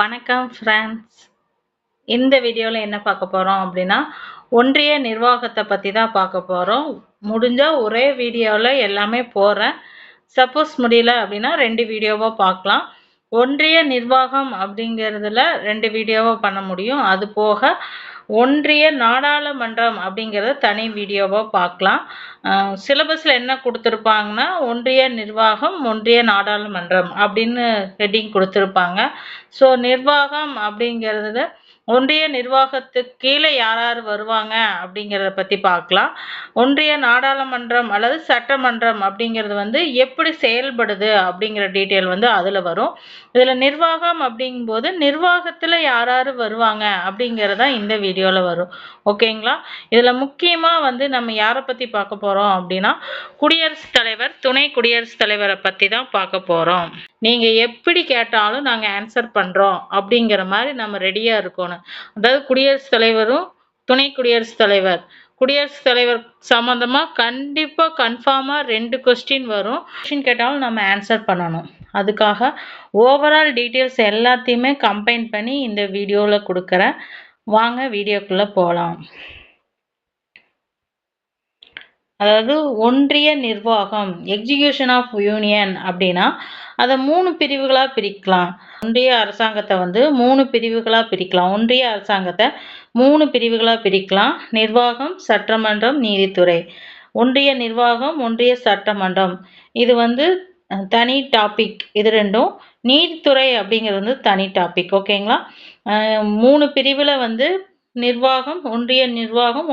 வணக்கம் ஃப்ரெண்ட்ஸ். இந்த வீடியோவில் என்ன பார்க்க போகிறோம் அப்படின்னா ஒன்றிய நிர்வாகத்தை பற்றி தான் பார்க்க போகிறோம். முடிஞ்சால் ஒரே வீடியோவில் எல்லாமே போடுறேன். சப்போஸ் முடியல அப்படின்னா 2 வீடியோவாக பார்க்கலாம். ஒன்றிய நிர்வாகம் அப்படிங்கிறதுல 2 வீடியோவாக பண்ண முடியும். அது போக ஒன்றிய நாடாளுமன்றம் அப்படிங்கிறத தனி வீடியோவாக பார்க்கலாம். சிலபஸில் என்ன கொடுத்துருப்பாங்கன்னா ஒன்றிய நிர்வாகம் ஒன்றிய நாடாளுமன்றம் அப்படின்னு ஹெட்டிங் கொடுத்துருப்பாங்க. ஸோ நிர்வாகம் அப்படிங்கிறதுல ஒன்றிய நிர்வாகத்துக்கு கீழே யார் யார் வருவாங்க அப்படிங்கிறத பற்றி பார்க்கலாம். ஒன்றிய நாடாளுமன்றம் அல்லது சட்டமன்றம் அப்படிங்கிறது வந்து எப்படி செயல்படுது அப்படிங்கிற டீட்டெயில் வந்து அதில் வரும். இதில் நிர்வாகம் அப்படிங்கும்போது நிர்வாகத்தில் யார் யார் வருவாங்க அப்படிங்கிறதா இந்த வீடியோவில் வரும். ஓகேங்களா? இதில் முக்கியமாக வந்து நம்ம யாரை பற்றி பார்க்க போகிறோம் அப்படின்னா குடியரசுத் தலைவர், துணை குடியரசுத் தலைவரை பற்றி தான் பார்க்க போகிறோம். நீங்கள் எப்படி கேட்டாலும் நாங்கள் ஆன்சர் பண்ணுறோம் அப்படிங்கிற மாதிரி நம்ம ரெடியாக இருக்கணும். அதாவது குடியரசுத் தலைவரும் துணை குடியரசுத் தலைவர் குடியரசுத் தலைவர் சம்மந்தமாக கண்டிப்பாக கன்ஃபார்மாக 2 கொஸ்டின் வரும். கொஸ்டின் கேட்டாலும் நம்ம ஆன்சர் பண்ணணும். அதுக்காக ஓவரால் டீட்டெயில்ஸ் எல்லாத்தையுமே கம்பைன் பண்ணி இந்த வீடியோவில் கொடுக்குறேன். வாங்க வீடியோக்குள்ளே போகலாம். அதாவது ஒன்றிய நிர்வாகம், எக்ஸிகியூஷன் ஆஃப் யூனியன் அப்படின்னா அதை 3 பிரிவுகளாக பிரிக்கலாம். ஒன்றிய அரசாங்கத்தை வந்து 3 பிரிவுகளாக பிரிக்கலாம். ஒன்றிய அரசாங்கத்தை 3 பிரிவுகளாக பிரிக்கலாம். நிர்வாகம், சட்டமன்றம், நீதித்துறை. ஒன்றிய நிர்வாகம், ஒன்றிய சட்டமன்றம் இது வந்து தனி டாபிக். இது ரெண்டும். நீதித்துறை அப்படிங்கிறது வந்து தனி டாபிக். ஓகேங்களா? 3 பிரிவில் வந்து நிர்வாகம்,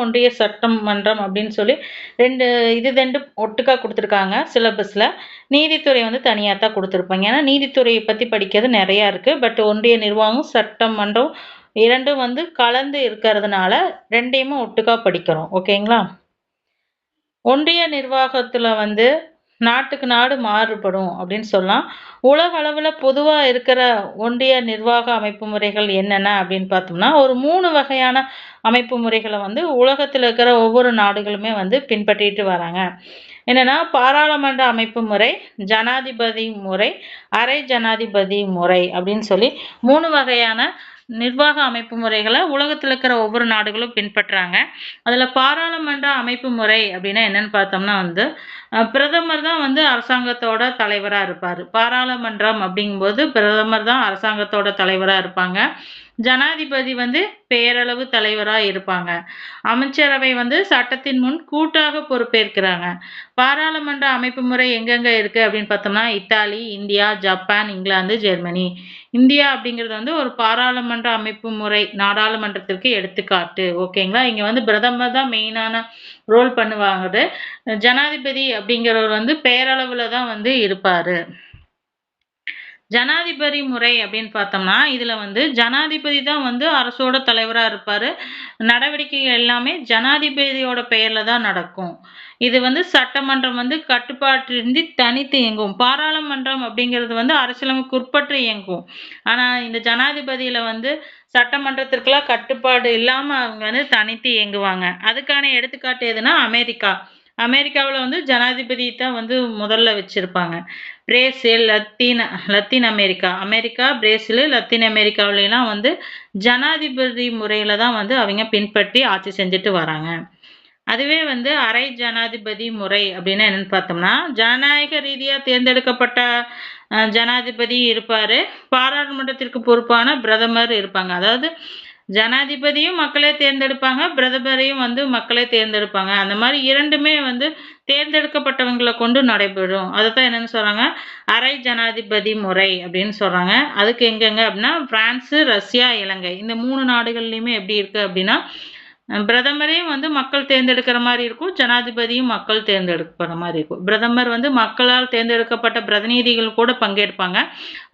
ஒன்றிய சட்டமன்றம் அப்படின்னு சொல்லி 2 ஒட்டுக்கா கொடுத்துருக்காங்க சிலபஸில். நீதித்துறை வந்து தனியாக தான் கொடுத்துருப்பாங்க. ஏன்னா நீதித்துறையை பற்றி படிக்கிறது நிறையா இருக்குது. பட் ஒன்றிய நிர்வாகம், சட்டமன்றம் 2ம் வந்து கலந்து இருக்கிறதுனால 2யுமே ஒட்டுக்கா படிக்கிறோம். ஓகேங்களா? ஒன்றிய நிர்வாகத்தில் வந்து நாட்டுக்கு நாடு மாறுபடும் அப்படின்னு சொல்லலாம். உலக அளவில் பொதுவாக இருக்கிற ஒன்றிய நிர்வாக அமைப்பு முறைகள் என்னென்ன அப்படின்னு பார்த்தோம்னா ஒரு 3 வகையான அமைப்பு முறைகளை வந்து உலகத்தில் இருக்கிற ஒவ்வொரு நாடுகளுமே வந்து பின்பற்றிட்டு வராங்க. என்னென்னா பாராளுமன்ற அமைப்பு முறை, ஜனாதிபதி முறை, அரை ஜனாதிபதி முறை அப்படின்னு சொல்லி 3 வகையான நிர்வாக அமைப்பு முறைகளை உலகத்தில் இருக்கிற ஒவ்வொரு நாடுகளும் பின்பற்றுறாங்க. அதில் பாராளுமன்ற அமைப்பு முறை அப்படின்னா என்னன்னு பார்த்தோம்னா வந்து பிரதமர் தான் வந்து அரசாங்கத்தோட தலைவராக இருப்பார். பாராளுமன்றம் அப்படிங்கும்போது பிரதமர் தான் அரசாங்கத்தோட தலைவராக இருப்பாங்க. ஜனாதிபதி வந்து பெயரளவு தலைவராக இருப்பாங்க. அமைச்சரவை வந்து சட்டத்தின் முன் கூட்டாக பொறுப்பேற்கிறாங்க. பாராளுமன்ற அமைப்பு முறை எங்கெங்க இருக்கு அப்படின்னு பார்த்தோம்னா Italy, India, Japan, England, Germany. India அப்படிங்கிறது வந்து ஒரு பாராளுமன்ற அமைப்பு முறை, நாடாளுமன்றத்திற்கு எடுத்துக்காட்டு. ஓகேங்களா? இங்க வந்து பிரதமர் தான் மெயினான ரோல் பண்ணுவாங்க. ஜனாதிபதி அப்படிங்கிறவர் வந்து பெயரளவுல தான் வந்து இருப்பாரு. ஜனாதிபதி முறை அப்படின்னு பார்த்தோம்னா இதுல வந்து ஜனாதிபதி தான் வந்து அரசோட தலைவராக இருப்பாரு. நடவடிக்கைகள் எல்லாமே ஜனாதிபதியோட பெயர்ல தான் நடக்கும். இது வந்து சட்டமன்றம் வந்து கட்டுப்பாட்டின்றி தனித்து இயங்கும். பாராளுமன்றம் அப்படிங்கிறது வந்து அரசியலமைப்புக்கு உட்பட்டு இயங்கும். ஆனா இந்த ஜனாதிபதியில வந்து சட்டமன்றத்திற்கெல்லாம் கட்டுப்பாடு இல்லாம அவங்க வந்து தனித்து இயங்குவாங்க. அதுக்கான எடுத்துக்காட்டு எதுனா அமெரிக்கா. அமெரிக்காவில் வந்து ஜனாதிபதி தான் வந்து முதல்ல வச்சிருப்பாங்க. Brazil, Latin America, Brazil, Latin அமெரிக்காவிலாம் வந்து ஜனாதிபதி முறையில தான் வந்து அவங்க பின்பற்றி ஆட்சி செஞ்சுட்டு வராங்க. அதுவே வந்து அரை ஜனாதிபதி முறை அப்படின்னா என்னன்னு பார்த்தோம்னா ஜனநாயக ரீதியாக தேர்ந்தெடுக்கப்பட்ட ஜனாதிபதி இருப்பாரு. பாராளுமன்றத்திற்கு பொறுப்பான பிரதமர் இருப்பாங்க. அதாவது ஜனாதிபதியும் மக்களே தேர்ந்தெடுப்பாங்க, பிரதமரையும் வந்து மக்களே தேர்ந்தெடுப்பாங்க. அந்த மாதிரி 2மே வந்து தேர்ந்தெடுக்கப்பட்டவங்களை கொண்டு நடைபெறும். அதைத்தான் என்னன்னு சொல்றாங்க, அரை ஜனாதிபதி முறை அப்படின்னு சொல்றாங்க. அதுக்கு எங்கெங்க அப்படின்னா பிரான்ஸு, ரஷ்யா, இலங்கை இந்த 3 நாடுகள்லையுமே எப்படி இருக்கு அப்படின்னா பிரதமரையும் வந்து மக்கள் தேர்ந்தெடுக்கிற மாதிரி இருக்கும், ஜனாதிபதியும் மக்கள் தேர்ந்தெடுக்கிற மாதிரி இருக்கும். பிரதமர் வந்து மக்களால் தேர்ந்தெடுக்கப்பட்ட பிரதிநிதிகள் கூட பங்கேற்பாங்க.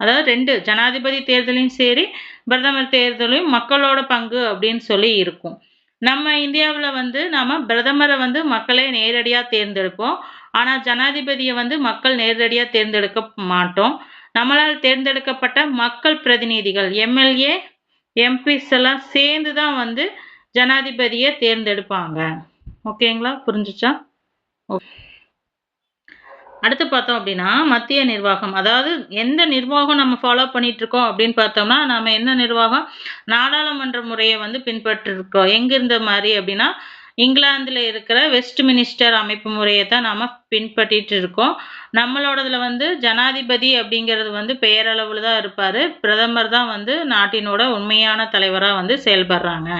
அதாவது 2 ஜனாதிபதி தேர்தலையும் சரி பிரதமர் தேர்தலையும் மக்களோட பங்கு அப்படின்னு சொல்லி இருக்கும். நம்ம இந்தியாவில் வந்து நாம பிரதமரை வந்து மக்களே நேரடியாக தேர்ந்தெடுப்போம். ஆனால் ஜனாதிபதியை வந்து மக்கள் நேரடியாக தேர்ந்தெடுக்க மாட்டோம். நம்மளால் தேர்ந்தெடுக்கப்பட்ட மக்கள் பிரதிநிதிகள் எம்எல்ஏ, எம்பிஸ் எல்லாம் சேர்ந்து தான் வந்து ஜனாதிபதியை தேர்ந்தெடுப்பாங்க. ஓகேங்களா? புரிஞ்சுச்சா? அடுத்து பார்த்தோம் அப்படின்னா மத்திய நிர்வாகம். அதாவது எந்த நிர்வாகம் நம்ம ஃபாலோ பண்ணிட்டு இருக்கோம் அப்படின்னு பார்த்தோம்னா, நம்ம என்ன நிர்வாகம் நாடாளுமன்ற முறையை வந்து பின்பற்றிருக்கோம். எங்க இருந்த மாதிரி அப்படின்னா இங்கிலாந்துல இருக்கிற வெஸ்ட் மினிஸ்டர் அமைப்பு முறையை தான் நாம பின்பற்றிட்டு இருக்கோம். நம்மளோடதுல வந்து ஜனாதிபதி அப்படிங்கிறது வந்து பெயரளவுல தான் இருப்பாரு. பிரதமர் தான் வந்து நாட்டினோட உண்மையான தலைவரா வந்து செயல்படுறாங்க.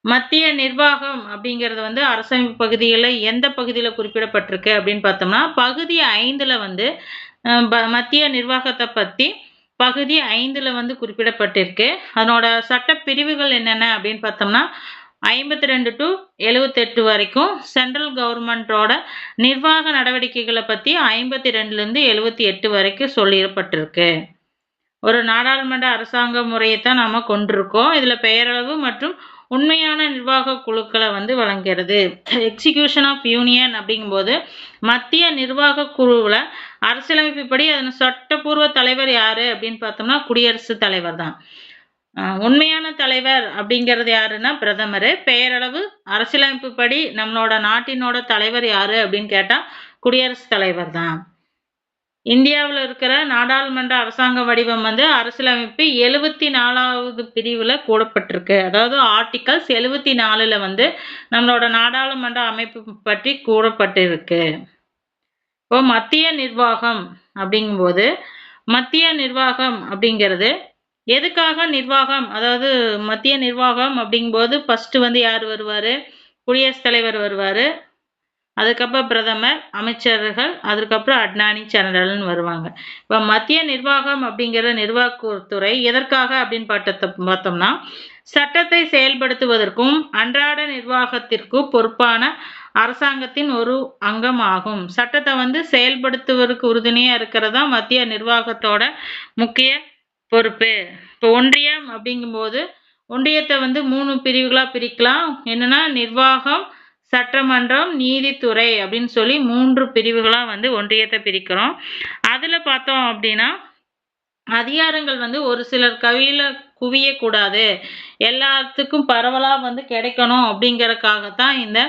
மத்திய நிர்வாகம் அப்படிங்கிறது வந்து அரசமைப்பு பகுதியில எந்த பகுதியில குறிப்பிடப்பட்டிருக்கு அப்படின்னு பார்த்தோம்னா, பகுதி 5ல வந்து மத்திய நிர்வாகத்த பத்தி பகுதி 5ல வந்து குறிப்பிடப்பட்டிருக்கு. அதனோட சட்டப் பிரிவுகள் என்னென்ன அப்படின்னு பார்த்தோம்னா, 52 to 78 வரைக்கும் சென்ட்ரல் கவர்மெண்டோட நிர்வாக நடவடிக்கைகள பத்தி 52லேருந்து 78 வரைக்கும் சொல்லிடப்பட்டிருக்கு. ஒரு நாடாளுமன்ற அரசாங்க முறையைத்தான் நாம கொண்டிருக்கோம். இதுல பெயரளவு மற்றும் உண்மையான நிர்வாக குழுக்களை வந்து வழங்குகிறது. எக்ஸிகியூஷன் ஆஃப் யூனியன் அப்படிங்கும்போது மத்திய நிர்வாக குழுவில் அரசியலமைப்புப்படி அதன் சட்டப்பூர்வ தலைவர் யாரு அப்படின்னு பார்த்தோம்னா குடியரசுத் தலைவர் தான். உண்மையான தலைவர் அப்படிங்கிறது யாருன்னா பிரதமர். பெயரளவு அரசியலமைப்புப்படி நம்மளோட நாட்டினோட தலைவர் யாரு அப்படின்னு கேட்டா குடியரசுத் தலைவர் தான். இந்தியாவில் இருக்கிற நாடாளுமன்ற அரசாங்க வடிவம் வந்து அரசியலமைப்பு 74வது பிரிவில் கூறப்பட்டிருக்கு. அதாவது ஆர்டிகல்ஸ் 74ல் வந்து நம்மளோட நாடாளுமன்ற அமைப்பு பற்றி கூறப்பட்டிருக்கு. இப்போ மத்திய நிர்வாகம் அப்படிங்கும்போது மத்திய நிர்வாகம் அப்படிங்கிறது எதுக்காக நிர்வாகம், அதாவது மத்திய நிர்வாகம் அப்படிங்கும்போது ஃபர்ஸ்ட் வந்து யார் வருவாரு, குடியரசுத் தலைவர் வருவாரு, அதுக்கப்புறம் பிரதமர், அமைச்சர்கள், அதுக்கப்புறம் அட்னானி ஜெனரல்னு வருவாங்க. இப்போ மத்திய நிர்வாகம் அப்படிங்கிற நிர்வாகத்துறை எதற்காக அப்படின்னு பார்த்தோம்னா சட்டத்தை செயல்படுத்துவதற்கும் அன்றாட நிர்வாகத்திற்கும் பொறுப்பான அரசாங்கத்தின் ஒரு அங்கம் ஆகும். சட்டத்தை வந்து செயல்படுத்துவதற்கு உறுதுணையா இருக்கிறதா மத்திய நிர்வாகத்தோட முக்கிய பொறுப்பு. இப்போ ஒன்றியம் அப்படிங்கும்போது ஒன்றியத்தை வந்து 3 பிரிவுகளா பிரிக்கலாம். என்னன்னா நிர்வாகம், சட்டமன்றம், நீதித்துறை அப்படின்னு சொல்லி 3 பிரிவுகளா வந்து ஒன்றியத்தை பிரிக்கிறோம். அதுல பார்த்தோம் அப்படின்னா அதிகாரங்கள் வந்து ஒரு சிலர் கையில குவியக்கூடாது, எல்லாத்துக்கும் பரவலா வந்து கிடைக்கணும் அப்படிங்கறதுக்காகத்தான் இந்த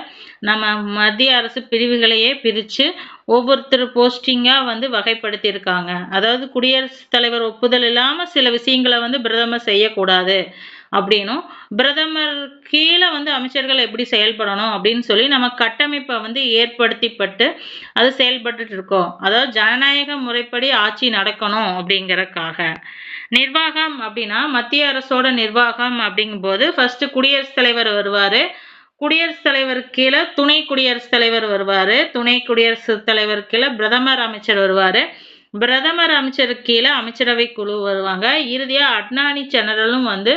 நம்ம மத்திய அரசு பிரிவுகளையே பிரிச்சு ஒவ்வொருத்தர் போஸ்டிங்கா வந்து வகைப்படுத்தி இருக்காங்க. அதாவது குடியரசுத் தலைவர் ஒப்புதல் இல்லாம சில விஷயங்களை வந்து பிரதமர் செய்யக்கூடாது அப்படின்னும், பிரதமர் கீழே வந்து அமைச்சர்கள் எப்படி செயல்படணும் அப்படின்னு சொல்லி நம்ம கட்டமைப்பை வந்து ஏற்படுத்திப்பட்டு அது செயல்பட்டு இருக்கோம். அதாவது ஜனநாயக முறைப்படி ஆட்சி நடக்கணும் அப்படிங்கறதுக்காக. நிர்வாகம் அப்படின்னா மத்திய அரசோட நிர்வாகம் அப்படிங்கும்போது ஃபர்ஸ்ட் குடியரசுத் தலைவர் வருவாரு. குடியரசுத் தலைவர் கீழே துணை குடியரசுத் தலைவர் வருவாரு. துணை குடியரசுத் தலைவர் கீழே பிரதமர் அமைச்சர் வருவாரு. பிரதமர் அமைச்சருக்கு கீழே அமைச்சரவை குழு வருவாங்க. இறுதியா அட்னானி ஜெனரலும் வந்து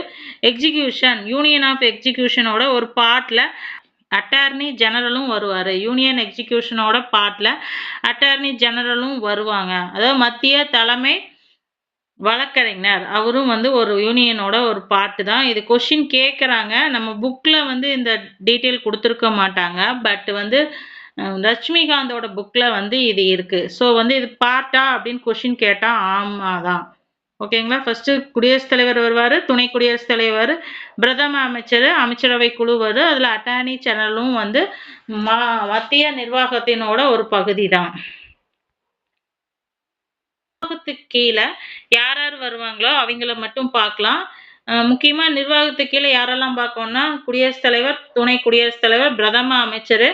எக்ஸிகியூஷன் யூனியன் ஆஃப் எக்ஸிகியூஷனோட ஒரு பார்ட்ல அட்டார்னி ஜெனரலும் வருவாரு. யூனியன் எக்ஸிகியூஷனோட பார்ட்ல அட்டார்னி ஜெனரலும் வருவாங்க. அதாவது மத்திய தலைமை வழக்கறிஞர் அவரும் வந்து ஒரு யூனியனோட ஒரு பார்ட் தான். இது கொஸ்டின் கேட்குறாங்க. நம்ம புக்ல வந்து இந்த டீட்டெயில் கொடுத்துருக்க மாட்டாங்க. பட் வந்து லட்சுமிகாந்தோட புக்ல வந்து இது இருக்கு. ஸோ வந்து இது பார்ட்டா அப்படின்னு கொஸ்டின் கேட்டா ஆமா தான். ஓகேங்களா. ஃபர்ஸ்ட் குடியரசுத் தலைவர் வருவாரு, துணை குடியரசுத் தலைவர், பிரதம அமைச்சர், அமைச்சரவை குழு வரும். அதுல அட்டார்னி ஜெனரலும் வந்து மத்திய நிர்வாகத்தினோட ஒரு பகுதி தான். நிர்வாகத்துக்கு கீழே யார் யார் வருவாங்களோ அவங்கள மட்டும் பார்க்கலாம். முக்கியமா நிர்வாகத்துக்கு கீழே யாரெல்லாம் பார்க்கணும்னா குடியரசுத் தலைவர், துணை குடியரசுத் தலைவர், பிரதம அமைச்சர்,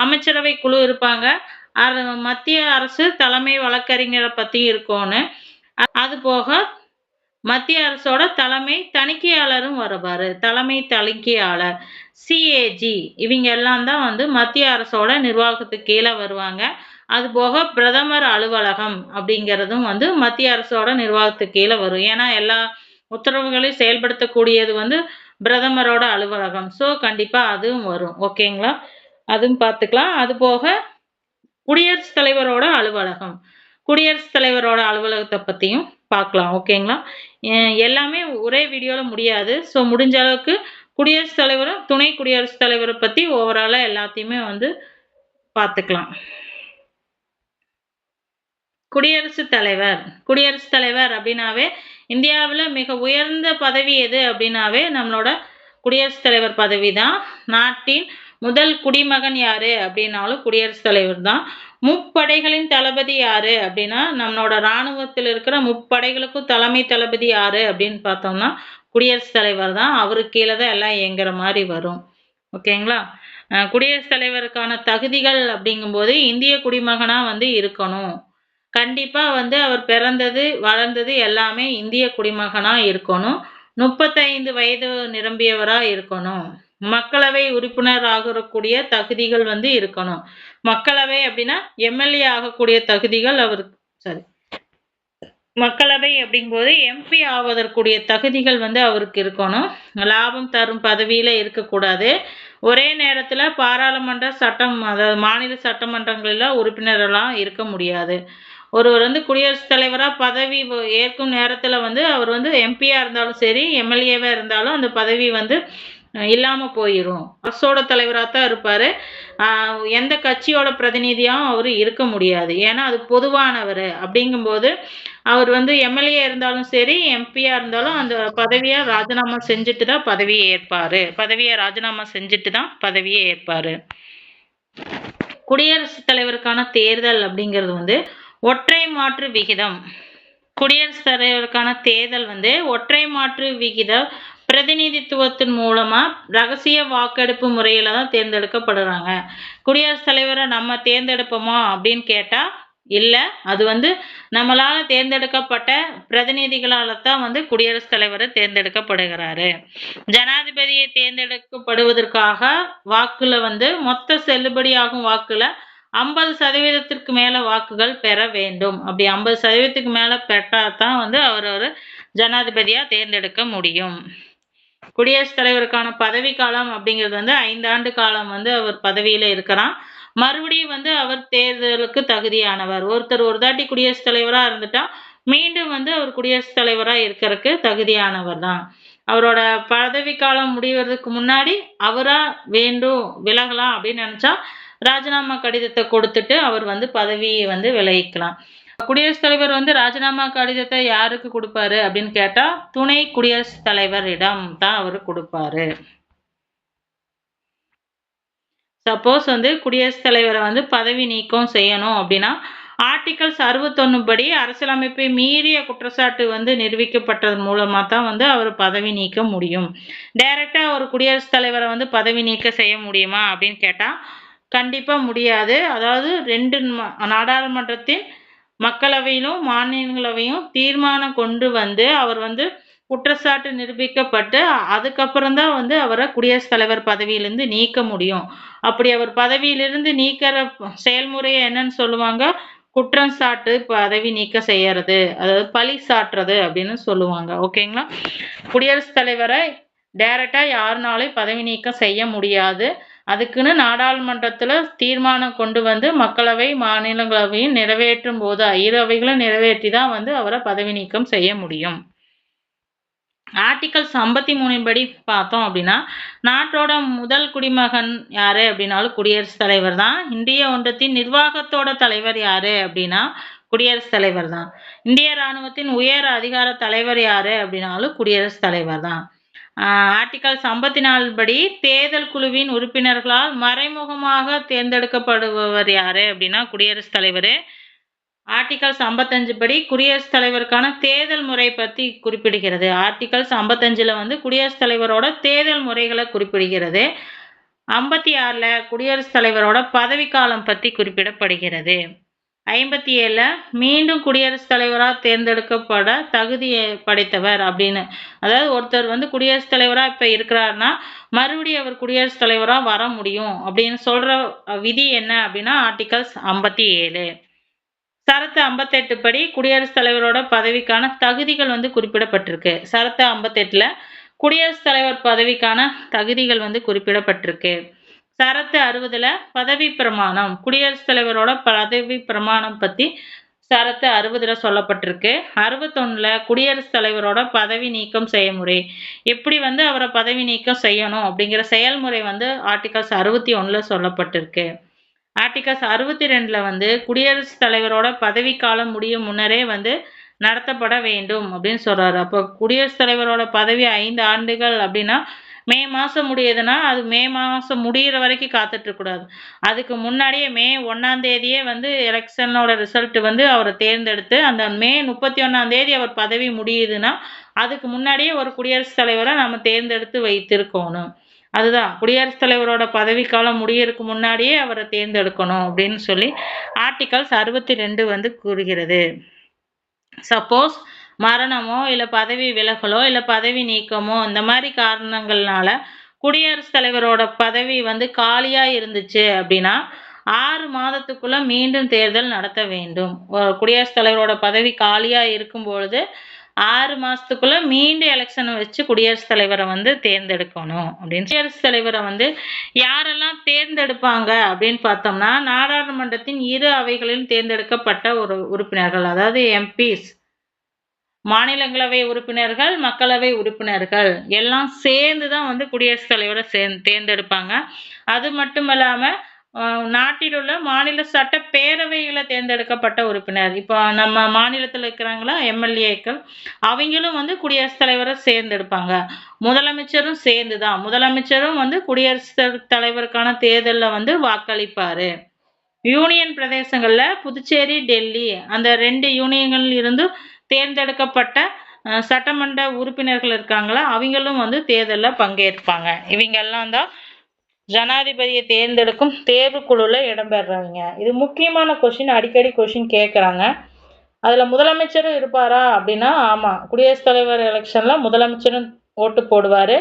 அமைச்சரவை குழு இருப்பாங்க. மத்திய அரசு தலைமை வழக்கறிஞரை பத்தி இருக்கும்னு. அது போக மத்திய அரசோட தலைமை தணிக்கையாளரும் வருவாரு. தலைமை தணிக்கையாளர் சிஏஜி இவங்க எல்லாம் தான் வந்து மத்திய அரசோட நிர்வாகத்துக்கு கீழே வருவாங்க. அது போக பிரதமர் அலுவலகம் அப்படிங்கிறதும் வந்து மத்திய அரசோட நிர்வாகத்துக்கு கீழே வரும். ஏன்னா எல்லா உத்தரவுகளையும் செயல்படுத்தக்கூடியது வந்து பிரதமரோட அலுவலகம். ஸோ கண்டிப்பா அதுவும் வரும். ஓகேங்களா. அதுவும் பார்த்துக்கலாம். அது போக குடியரசுத் தலைவரோட அலுவலகம், குடியரசுத் தலைவரோட அலுவலகத்தை பத்தியும் பார்க்கலாம். ஓகேங்களா. எல்லாமே ஒரே வீடியோல முடியாது. ஸோ முடிஞ்ச அளவுக்கு குடியரசுத் தலைவரும் துணை குடியரசுத் தலைவரை பத்தி ஓவராலா எல்லாத்தையுமே வந்து பார்த்துக்கலாம். குடியரசுத் தலைவர். குடியரசுத் தலைவர் அப்படின்னாவே இந்தியாவில் மிக உயர்ந்த பதவி எது அப்படின்னாவே நம்மளோட குடியரசுத் தலைவர் பதவி தான். நாட்டின் முதல் குடிமகன் யாரு அப்படின்னாலும் குடியரசுத் தலைவர் தான். முப்படைகளின் தளபதி யாரு அப்படின்னா நம்மளோட இராணுவத்தில் இருக்கிற முப்படைகளுக்கும் தலைமை தளபதி யாரு அப்படின்னு பார்த்தோம்னா குடியரசுத் தலைவர் தான். அவருக்கு கீழே தான் எல்லாம் இயங்குற மாதிரி வரும். ஓகேங்களா? குடியரசுத் தலைவருக்கான தகுதிகள் அப்படிங்கும்போது இந்திய குடிமகனா வந்து இருக்கணும். கண்டிப்பா வந்து அவர் பிறந்தது, வளர்ந்தது எல்லாமே இந்திய குடிமகனா இருக்கணும். 35 வயது நிரம்பியவரா இருக்கணும். மக்களவை உறுப்பினர் ஆகக்கூடிய தகுதிகள் வந்து இருக்கணும். மக்களவை அப்படின்னா எம்எல்ஏ ஆகக்கூடிய தகுதிகள் அவருக்கு சாரி மக்களவை அப்படிங்கும்போது எம்பி ஆவதற்குரிய தகுதிகள் வந்து அவருக்கு இருக்கணும். லாபம் தரும் பதவியில இருக்கக்கூடாது. ஒரே நேரத்துல பாராளுமன்ற சட்டம் அதாவது மாநில சட்டமன்றங்களில் உறுப்பினரெல்லாம் இருக்க முடியாது. ஒருவர் வந்து குடியரசுத் தலைவரா பதவி ஏற்கும் நேரத்துல வந்து அவர் வந்து எம்பியா இருந்தாலும் சரி, எம்எல்ஏவா இருந்தாலும் அந்த பதவி வந்து இல்லாம போயிரும். அரசோட தலைவரா தான் இருப்பாரு. எந்த கட்சியோட பிரதிநிதியாவும் அவரு இருக்க முடியாது. ஏன்னா அது பொதுவானவர் அப்படிங்கும்போது அவர் வந்து எம்எல்ஏ இருந்தாலும் சரி, எம்பியா இருந்தாலும் அந்த பதவியை ராஜினாமா செஞ்சுட்டு தான் பதவியை ஏற்பாரு. பதவியை ராஜினாமா செஞ்சுட்டு தான் பதவியை ஏற்பாரு. குடியரசுத் தலைவருக்கான தேர்தல் அப்படிங்கிறது வந்து ஒற்றை மாற்று விகிதம். குடியரசுத் தலைவருக்கான தேர்தல் வந்து ஒற்றை மாற்று விகித பிரதிநிதித்துவத்தின் மூலமா ரகசிய வாக்கெடுப்பு முறையில தான் தேர்ந்தெடுக்கப்படுறாங்க. குடியரசுத் தலைவரை நம்ம தேர்ந்தெடுப்போமா அப்படின்னு கேட்டா இல்ல. அது வந்து நம்மளால தேர்ந்தெடுக்கப்பட்ட பிரதிநிதிகளால தான் வந்து குடியரசுத் தலைவர் தேர்ந்தெடுக்கப்படுகிறாரு. ஜனாதிபதியை தேர்ந்தெடுக்கப்படுவதற்காக வாக்குல வந்து மொத்த செல்லுபடியாகும் வாக்குல 50% மேல வாக்குகள் பெற வேண்டும். அப்படி 50% மேல பெற்றா தான் வந்து அவர் ஒரு ஜனாதிபதியா தேர்ந்தெடுக்க முடியும். குடியரசுத் தலைவருக்கான பதவி காலம் அப்படிங்கிறது வந்து 5 ஆண்டு காலம் வந்து அவர் பதவியில இருக்கிறான். மறுபடியும் வந்து அவர் தேர்தலுக்கு தகுதியானவர். ஒருத்தர் ஒரு தாட்டி குடியரசுத் தலைவரா இருந்துட்டா மீண்டும் வந்து அவர் குடியரசுத் தலைவரா இருக்கிறதுக்கு தகுதியானவர் தான். அவரோட பதவி காலம் முடிவதற்கு முன்னாடி அவரா வேண்டும் விலகலாம் அப்படின்னு நினைச்சா ராஜினாமா கடிதத்தை கொடுத்துட்டு அவர் வந்து பதவியை வந்து விலகிக்கலாம். குடியரசுத் தலைவர் வந்து ராஜினாமா கடிதத்தை யாருக்கு கொடுப்பாரு அப்படின்னு கேட்டா துணை குடியரசுத் தலைவரிடம் தான் அவரு கொடுப்பாரு. சப்போஸ் வந்து குடியரசுத் தலைவரை வந்து பதவி நீக்கம் செய்யணும் அப்படின்னா ஆர்டிகல்ஸ் 61 படி அரசியலமைப்பை மீறிய குற்றச்சாட்டு வந்து நிரூபிக்கப்பட்டதன் மூலமா தான் வந்து அவர் பதவி நீக்க முடியும். டைரக்டா ஒரு குடியரசுத் தலைவரை வந்து பதவி நீக்க செய்ய முடியுமா அப்படின்னு கேட்டா கண்டிப்பா முடியாது. அதாவது 2 நாடாளுமன்றத்தின் மக்களவையிலும் மாநிலங்களவையும் தீர்மானம் கொண்டு வந்து அவர் வந்து குற்றச்சாட்டு நிரூபிக்கப்பட்டு அதுக்கப்புறம் தான் வந்து அவரை குடியரசுத் தலைவர் பதவியிலிருந்து நீக்க முடியும். அப்படி அவர் பதவியிலிருந்து நீக்கிற செயல்முறையை என்னன்னு சொல்லுவாங்க? குற்றம் சாட்டு பதவி நீக்க செய்யறது, அதாவது பழி சாட்டுறது அப்படின்னு சொல்லுவாங்க. ஓகேங்களா? குடியரசுத் தலைவரை டைரக்டா யாருனாலும் பதவி நீக்கம் செய்ய முடியாது. அதுக்குன்னு நாடாளுமன்றத்துல தீர்மானம் கொண்டு வந்து மக்களவை மாநிலங்களவையும் நிறைவேற்றும் போது இரு அவைகளும் நிறைவேற்றி தான் வந்து அவரை பதவி நீக்கம் செய்ய முடியும். ஆர்டிகல்ஸ் 53 படி பார்த்தோம் அப்படின்னா நாட்டோட முதல் குடிமகன் யாரு அப்படின்னாலும் குடியரசுத் தலைவர் தான். இந்திய ஒன்றியத்தின் நிர்வாகத்தோட தலைவர் யாரு அப்படின்னா குடியரசுத் தலைவர் தான். இந்திய ராணுவத்தின் உயர் அதிகார தலைவர் யாரு அப்படின்னாலும் குடியரசுத் தலைவர் தான். ஆர்டிகல்ஸ் 54 படி தேர்தல் குழுவின் உறுப்பினர்களால் மறைமுகமாக தேர்ந்தெடுக்கப்படுபவர் யாரு அப்படின்னா குடியரசுத் தலைவர். ஆர்டிகல்ஸ் 55 படி குடியரசுத் தலைவருக்கான தேர்தல் முறை பற்றி குறிப்பிடுகிறது. ஆர்டிகல்ஸ் 55ல வந்து குடியரசுத் தலைவரோட தேர்தல் முறைகளை குறிப்பிடுகிறது. 56ல குடியரசுத் தலைவரோட பதவிக்காலம் பற்றி குறிப்பிடப்படுகிறது. 57ல மீண்டும் குடியரசுத் தலைவராக தேர்ந்தெடுக்கப்பட தகுதி படைத்தவர் அப்படின்னு, அதாவது ஒருத்தர் வந்து குடியரசுத் தலைவரா இப்ப இருக்கிறாருன்னா மறுபடியும் அவர் குடியரசுத் தலைவரா வர முடியும் அப்படின்னு சொல்ற விதி என்ன அப்படின்னா ஆர்டிகல்ஸ் 57. சரத்து 58 படி குடியரசுத் தலைவரோட பதவிக்கான தகுதிகள் வந்து குறிப்பிடப்பட்டிருக்கு. சரத்து 58ல குடியரசுத் தலைவர் பதவிக்கான தகுதிகள் வந்து குறிப்பிடப்பட்டிருக்கு. சரத்து 60ல பதவி பிரமாணம், குடியரசுத் தலைவரோட பதவி பிரமாணம் பத்தி சரத்து 60ல சொல்லப்பட்டிருக்கு. 61ல குடியரசுத் தலைவரோட பதவி நீக்கம் செயல்முறை, எப்படி வந்து அவரை பதவி நீக்கம் செய்யணும் அப்படிங்கிற செயல்முறை வந்து ஆர்டிகல்ஸ் 61ல சொல்லப்பட்டிருக்கு. ஆர்டிகல்ஸ் 62ல வந்து குடியரசுத் தலைவரோட பதவி காலம் முடியும் முன்னரே வந்து நடத்தப்பட வேண்டும் அப்படின்னு சொல்றாரு. அப்போ குடியரசுத் தலைவரோட பதவி 5 ஆண்டுகள் அப்படின்னா மே மாதம் முடியுதுன்னா அது மே மாதம் முடிகிற வரைக்கும் காத்துட்ருக்கக்கூடாது. அதுக்கு முன்னாடியே மே 1ஆம் தேதியே வந்து எலெக்ஷனோட ரிசல்ட் வந்து அவரை தேர்ந்தெடுத்து அந்த மே 31ஆம் தேதி அவர் பதவி முடியுதுன்னா அதுக்கு முன்னாடியே ஒரு குடியரசுத் தலைவரை நம்ம தேர்ந்தெடுத்து வைத்திருக்கணும். அதுதான் குடியரசுத் தலைவரோட பதவிக்காலம் முடியறதுக்கு முன்னாடியே அவரை தேர்ந்தெடுக்கணும் அப்படின்னு சொல்லி ஆர்டிகல்ஸ் 62 வந்து கூறுகிறது. சப்போஸ் மரணமோ இல்ல பதவி விலகலோ இல்ல பதவி நீக்கமோ இந்த மாதிரி காரணங்கள்னால குடியரசுத் தலைவரோட பதவி வந்து காலியா இருந்துச்சு அப்படின்னா 6 மாதத்துக்குள்ள மீண்டும் தேர்தல் நடத்த வேண்டும். குடியரசுத் தலைவரோட பதவி காலியா இருக்கும் பொழுது 6 மாசத்துக்குள்ள மீண்டும் எலெக்ஷன் வச்சு குடியரசுத் தலைவரை வந்து தேர்ந்தெடுக்கணும் அப்படின்னு. குடியரசுத் தலைவரை வந்து யாரெல்லாம் தேர்ந்தெடுப்பாங்க அப்படின்னு பார்த்தோம்னா நாடாளுமன்றத்தின் இரு அவைகளிலும் தேர்ந்தெடுக்கப்பட்ட ஒரு உறுப்பினர்கள், அதாவது எம்பிஸ், மாநிலங்களவை உறுப்பினர்கள், மக்களவை உறுப்பினர்கள் எல்லாம் சேர்ந்து தான் வந்து குடியரசுத் தலைவரை தேர்ந்தெடுப்பாங்க. அது மட்டும் இல்லாம நாட்டில் உள்ள மாநில சட்ட பேரவைகளை தேர்ந்தெடுக்கப்பட்ட உறுப்பினர், இப்போ நம்ம மாநிலத்தில் இருக்கிறாங்களா எம்எல்ஏக்கள், அவங்களும் வந்து குடியரசுத் தலைவரை தேர்ந்தெடுப்பாங்க. முதலமைச்சரும் சேர்ந்து தான், முதலமைச்சரும் வந்து குடியரசுத் தலைவருக்கான தேர்தலில் வந்து வாக்களிப்பாரு. யூனியன் பிரதேசங்கள்ல புதுச்சேரி, டெல்லி அந்த 2 யூனியன்களில் இருந்து தேர்ந்தெடுக்கப்பட்ட சட்டமன்ற உறுப்பினர்கள் இருக்காங்களா, அவங்களும் வந்து தேர்தலில் பங்கேற்பாங்க. இவங்க எல்லாம் தான் ஜனாதிபதியை தேர்ந்தெடுக்கும் தேர்வு குழுல இடம்பெறவங்க. இது முக்கியமான கொஸ்டின், அடிக்கடி கொஸ்டின் கேட்குறாங்க. அதுல முதலமைச்சரும் இருப்பாரா அப்படின்னா ஆமா, குடியரசுத் தலைவர் எலெக்ஷன்ல முதலமைச்சரும் ஓட்டு போடுவாரு,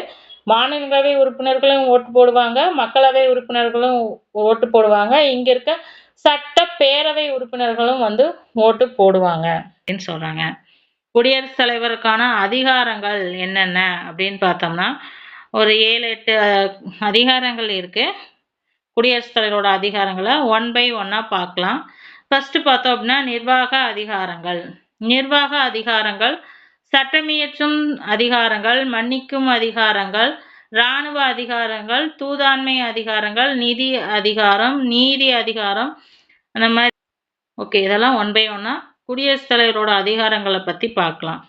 மாநிலங்களவை உறுப்பினர்களும் ஓட்டு போடுவாங்க, மக்களவை உறுப்பினர்களும் ஓட்டு போடுவாங்க, இங்க இருக்க சட்ட பேரவை உறுப்பினர்களும் வந்து ஓட்டு போடுவாங்க அப்படின்னு சொல்றாங்க. குடியரசுத் தலைவருக்கான அதிகாரங்கள் என்னென்ன அப்படின்னு பார்த்தோம்னா ஒரு 7-8 அதிகாரங்கள் இருக்கு. குடியரசுத் தலைவரோட அதிகாரங்களை 1 by 1 பார்க்கலாம். ஃபர்ஸ்ட் பார்த்தோம் அப்படின்னா நிர்வாக அதிகாரங்கள். நிர்வாக அதிகாரங்கள் சட்டமியற்றும் அதிகாரங்கள், மன்னிக்கும் அதிகாரங்கள், இராணுவ அதிகாரங்கள், தூதாண்மை அதிகாரங்கள், நிதி அதிகாரம், நீதி அதிகாரம், அந்த மாதிரி. ஓகே, இதெல்லாம் 1 by 1 குடியரசுத் தலைவரோட அதிகாரங்களை பத்தி பார்க்கலாம்.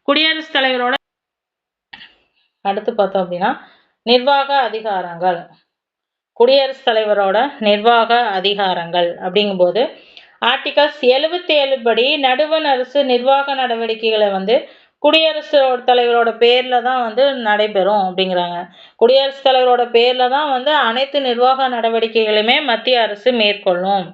குடியரசுத் தலைவரோட அடுத்து பார்த்தோம் அப்படின்னா நிர்வாக அதிகாரங்கள். குடியரசுத் தலைவரோட நிர்வாக அதிகாரங்கள் அப்படிங்கும்போது ஆர்டிகல்ஸ் 77 படி நடுவண் அரசு நிர்வாக நடவடிக்கைகளை வந்து குடியரசுத் தலைவரோட பேர்ல தான் வந்து நடைபெறும் அப்படிங்கிறாங்க. குடியரசுத் தலைவரோட பேர்ல தான் வந்து அனைத்து நிர்வாக நடவடிக்கைகளுமே மத்திய அரசு மேற்கொள்ளும்.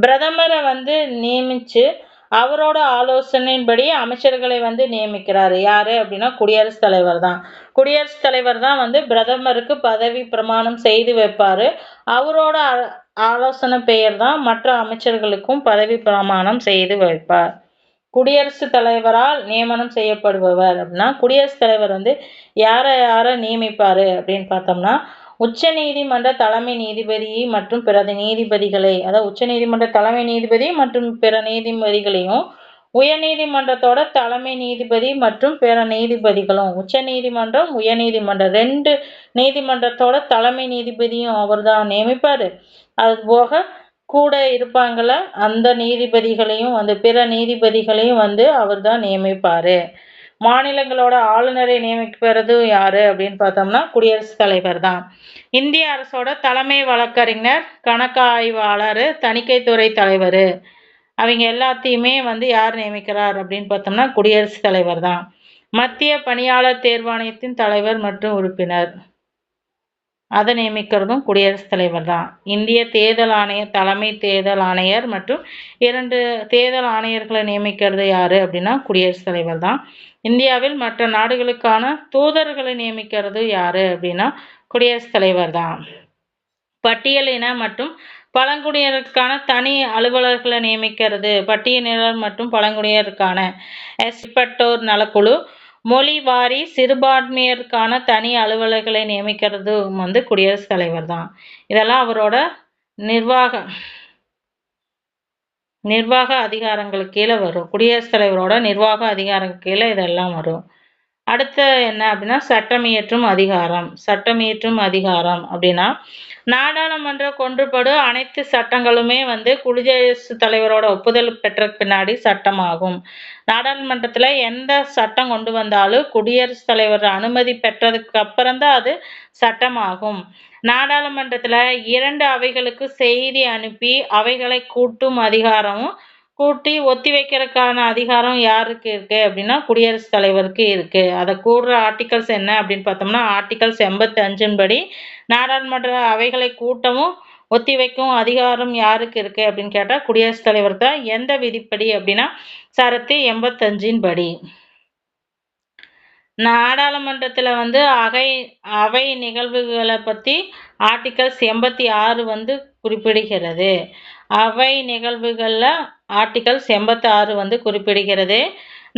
பிரதமரை வந்து நியமிச்சு அவரோட ஆலோசனையின்படி அமைச்சர்களை வந்து நியமிக்கிறாரு. யாரு அப்படின்னா குடியரசுத் தலைவர் தான். குடியரசுத் தலைவர் தான் வந்து பிரதமருக்கு பதவி பிரமாணம் செய்து வைப்பாரு. அவரோட ஆலோசனை பெயர் தான் மற்ற அமைச்சர்களுக்கும் பதவி பிரமாணம் செய்து வைப்பார். குடியரசுத் தலைவரால் நியமனம் செய்யப்படுபவர் அப்படின்னா குடியரசுத் தலைவர் வந்து யாரை நியமிப்பாரு அப்படின்னு பார்த்தோம்னா உச்ச நீதிமன்ற தலைமை நீதிபதி மற்றும் பிற நீதிபதிகளை, அதாவது உச்ச நீதிமன்ற தலைமை நீதிபதி மற்றும் பிற நீதிபதிகளையும், உயர் நீதிமன்றத்தோட தலைமை நீதிபதி மற்றும் பிற நீதிபதிகளும், உச்ச நீதிமன்றம் உயர் நீதிமன்றம் 2 நீதிமன்றத்தோட தலைமை நீதிபதியும் அவர் தான் நியமிப்பாரு. அது போக கூட இருப்பாங்கள அந்த நீதிபதிகளையும் வந்து பிற நீதிபதிகளையும் வந்து அவர் தான் நியமிப்பாரு. மாநிலங்களோட ஆளுநரை நியமிக்கிறது யாரு அப்படின்னு பார்த்தோம்னா குடியரசுத் தலைவர் தான். இந்திய அரசோட தலைமை வழக்கறிஞர், கணக்கு ஆய்வாளர், தணிக்கைத்துறை தலைவர், அவங்க எல்லாத்தையுமே வந்து யார் நியமிக்கிறார் அப்படின்னு பார்த்தோம்னா குடியரசுத் தலைவர் தான். மத்திய பணியாளர் தேர்வாணையத்தின் தலைவர் மற்றும் உறுப்பினர், அதை நியமிக்கிறதும் குடியரசுத் தலைவர் தான். இந்திய தேர்தல் ஆணையர் தலைமை தேர்தல் ஆணையர் மற்றும் 2 தேர்தல் ஆணையர்களை நியமிக்கிறது யாரு அப்படின்னா குடியரசுத் தலைவர் தான். இந்தியாவில் மற்ற நாடுகளுக்கான தூதர்களை நியமிக்கிறது யாரு அப்படின்னா குடியரசுத் தலைவர் தான். பட்டியலின மற்றும் பழங்குடியினருக்கான தனி அலுவலர்களை நியமிக்கிறது பட்டியலினர் மற்றும் பழங்குடியினருக்கான எஸ்பட்டோர் நலக்குழு. மொழி வாரி சிறுபான்மையருக்கான தனி அலுவலர்களை நியமிக்கிறது வந்து குடியரசுத் தலைவர் தான். இதெல்லாம் அவரோட நிர்வாக அதிகாரங்களுக்கு கீழே வரும். குடியரசுத் தலைவரோட நிர்வாக அதிகாரங்களுக்கு கீழே இதெல்லாம் வரும். அடுத்த என்ன அப்படின்னா சட்டமியற்றும் அதிகாரம். சட்டமியற்றும் அதிகாரம் அப்படின்னா நாடாளுமன்றம் கொண்டுபடும் அனைத்து சட்டங்களுமே வந்து குடியரசுத் தலைவரோட ஒப்புதல் பெற்ற பின்னாடி சட்டமாகும். நாடாளுமன்றத்தில் எந்த சட்டம் கொண்டு வந்தாலும் குடியரசுத் தலைவர் அனுமதி பெற்றதுக்கு அப்புறம் தான் அது சட்டமாகும். நாடாளுமன்றத்தில் 2 அவைகளுக்கு செய்தி அனுப்பி அவைகளை கூட்டும் அதிகாரமும் கூட்டி ஒத்தி வைக்கிறதுக்கான அதிகாரம் யாருக்கு இருக்கு அப்படின்னா குடியரசுத் தலைவருக்கு இருக்கு. அதை கூடுற ஆர்டிகல்ஸ் என்ன அப்படின்னு பார்த்தோம்னா ஆர்டிகல்ஸ் 85 படி நாடாளுமன்ற அவைகளை கூட்டவும் ஒத்தி வைக்கும் அதிகாரம் யாருக்கு இருக்கு அப்படின்னு கேட்டால் குடியரசுத் தலைவர் தான். எந்த விதிப்படி அப்படின்னா சரத்து 85 படி. நாடாளுமன்றத்தில் வந்து அவை நிகழ்வுகளை பற்றி ஆர்டிகல்ஸ் 86 வந்து குறிப்பிடுகிறது. அவை நிகழ்வுகளில் ஆர்டிகல்ஸ் 86 வந்து குறிப்பிடுகிறது.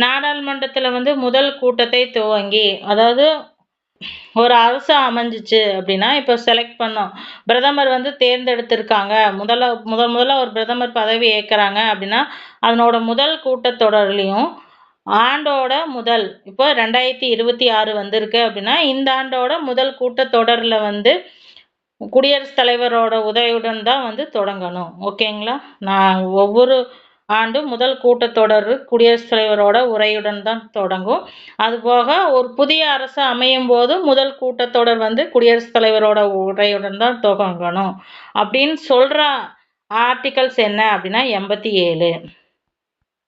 நாடாளுமன்றத்தில் வந்து முதல் கூட்டத்தை துவங்கி, அதாவது ஒரு அரசு அமைஞ்சிச்சு அப்படின்னா இப்போ செலக்ட் பண்ணோம், பிரதமர் வந்து தேர்ந்தெடுத்திருக்காங்க, முதல்ல ஒரு பிரதமர் பதவி ஏற்கிறாங்க அப்படின்னா அதனோட முதல் கூட்டத்தொடர்லையும் ஆண்டோட முதல் இப்போ 2026 வந்திருக்கு அப்படின்னா இந்த ஆண்டோட முதல் கூட்டத்தொடரில் வந்து குடியரசுத் தலைவரோட உதவியுடன் தான் வந்து தொடங்கணும். ஓகேங்களா? நான் ஒவ்வொரு ஆண்டும் முதல் கூட்டத்தொடர் குடியரசுத் தலைவரோட உரையுடன் தான் தொடங்கும். அதுபோக ஒரு புதிய அரசு அமையும் போது முதல் கூட்டத்தொடர் வந்து குடியரசுத் தலைவரோட உரையுடன் தான் தொடங்கணும் அப்படின்னு சொல்ற ஆர்டிகல்ஸ் என்ன அப்படின்னா 87.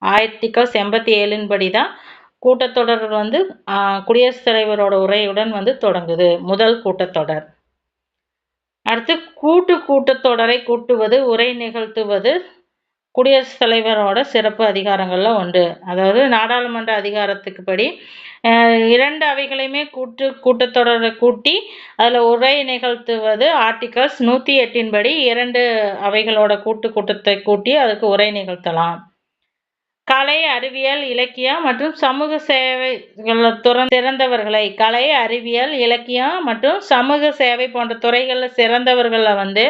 ஆர்டிகல்ஸ் 87 படி தான் கூட்டத்தொடர் வந்து குடியரசுத் தலைவரோட உரையுடன் வந்து தொடங்குது முதல் கூட்டத்தொடர். அடுத்து கூட்டத்தொடரை கூட்டுவது, உரை நிகழ்த்துவது குடியரசுத் தலைவரோட சிறப்பு அதிகாரங்கள்ல ஒன்று. அதாவது நாடாளுமன்ற அதிகாரத்துக்கு படி 2 அவைகளையுமே கூட்டத்தொடரை கூட்டி அதில் உரை நிகழ்த்துவது ஆர்டிகல்ஸ் 108 படி 2 அவைகளோட கூட்டத்தை கூட்டி அதுக்கு உரை நிகழ்த்தலாம். கலை, அறிவியல், இலக்கியம் மற்றும் சமூக சேவைகள் சிறந்தவர்களை கலை, அறிவியல், இலக்கியம் மற்றும் சமூக சேவை போன்ற துறைகளில் சிறந்தவர்களை வந்து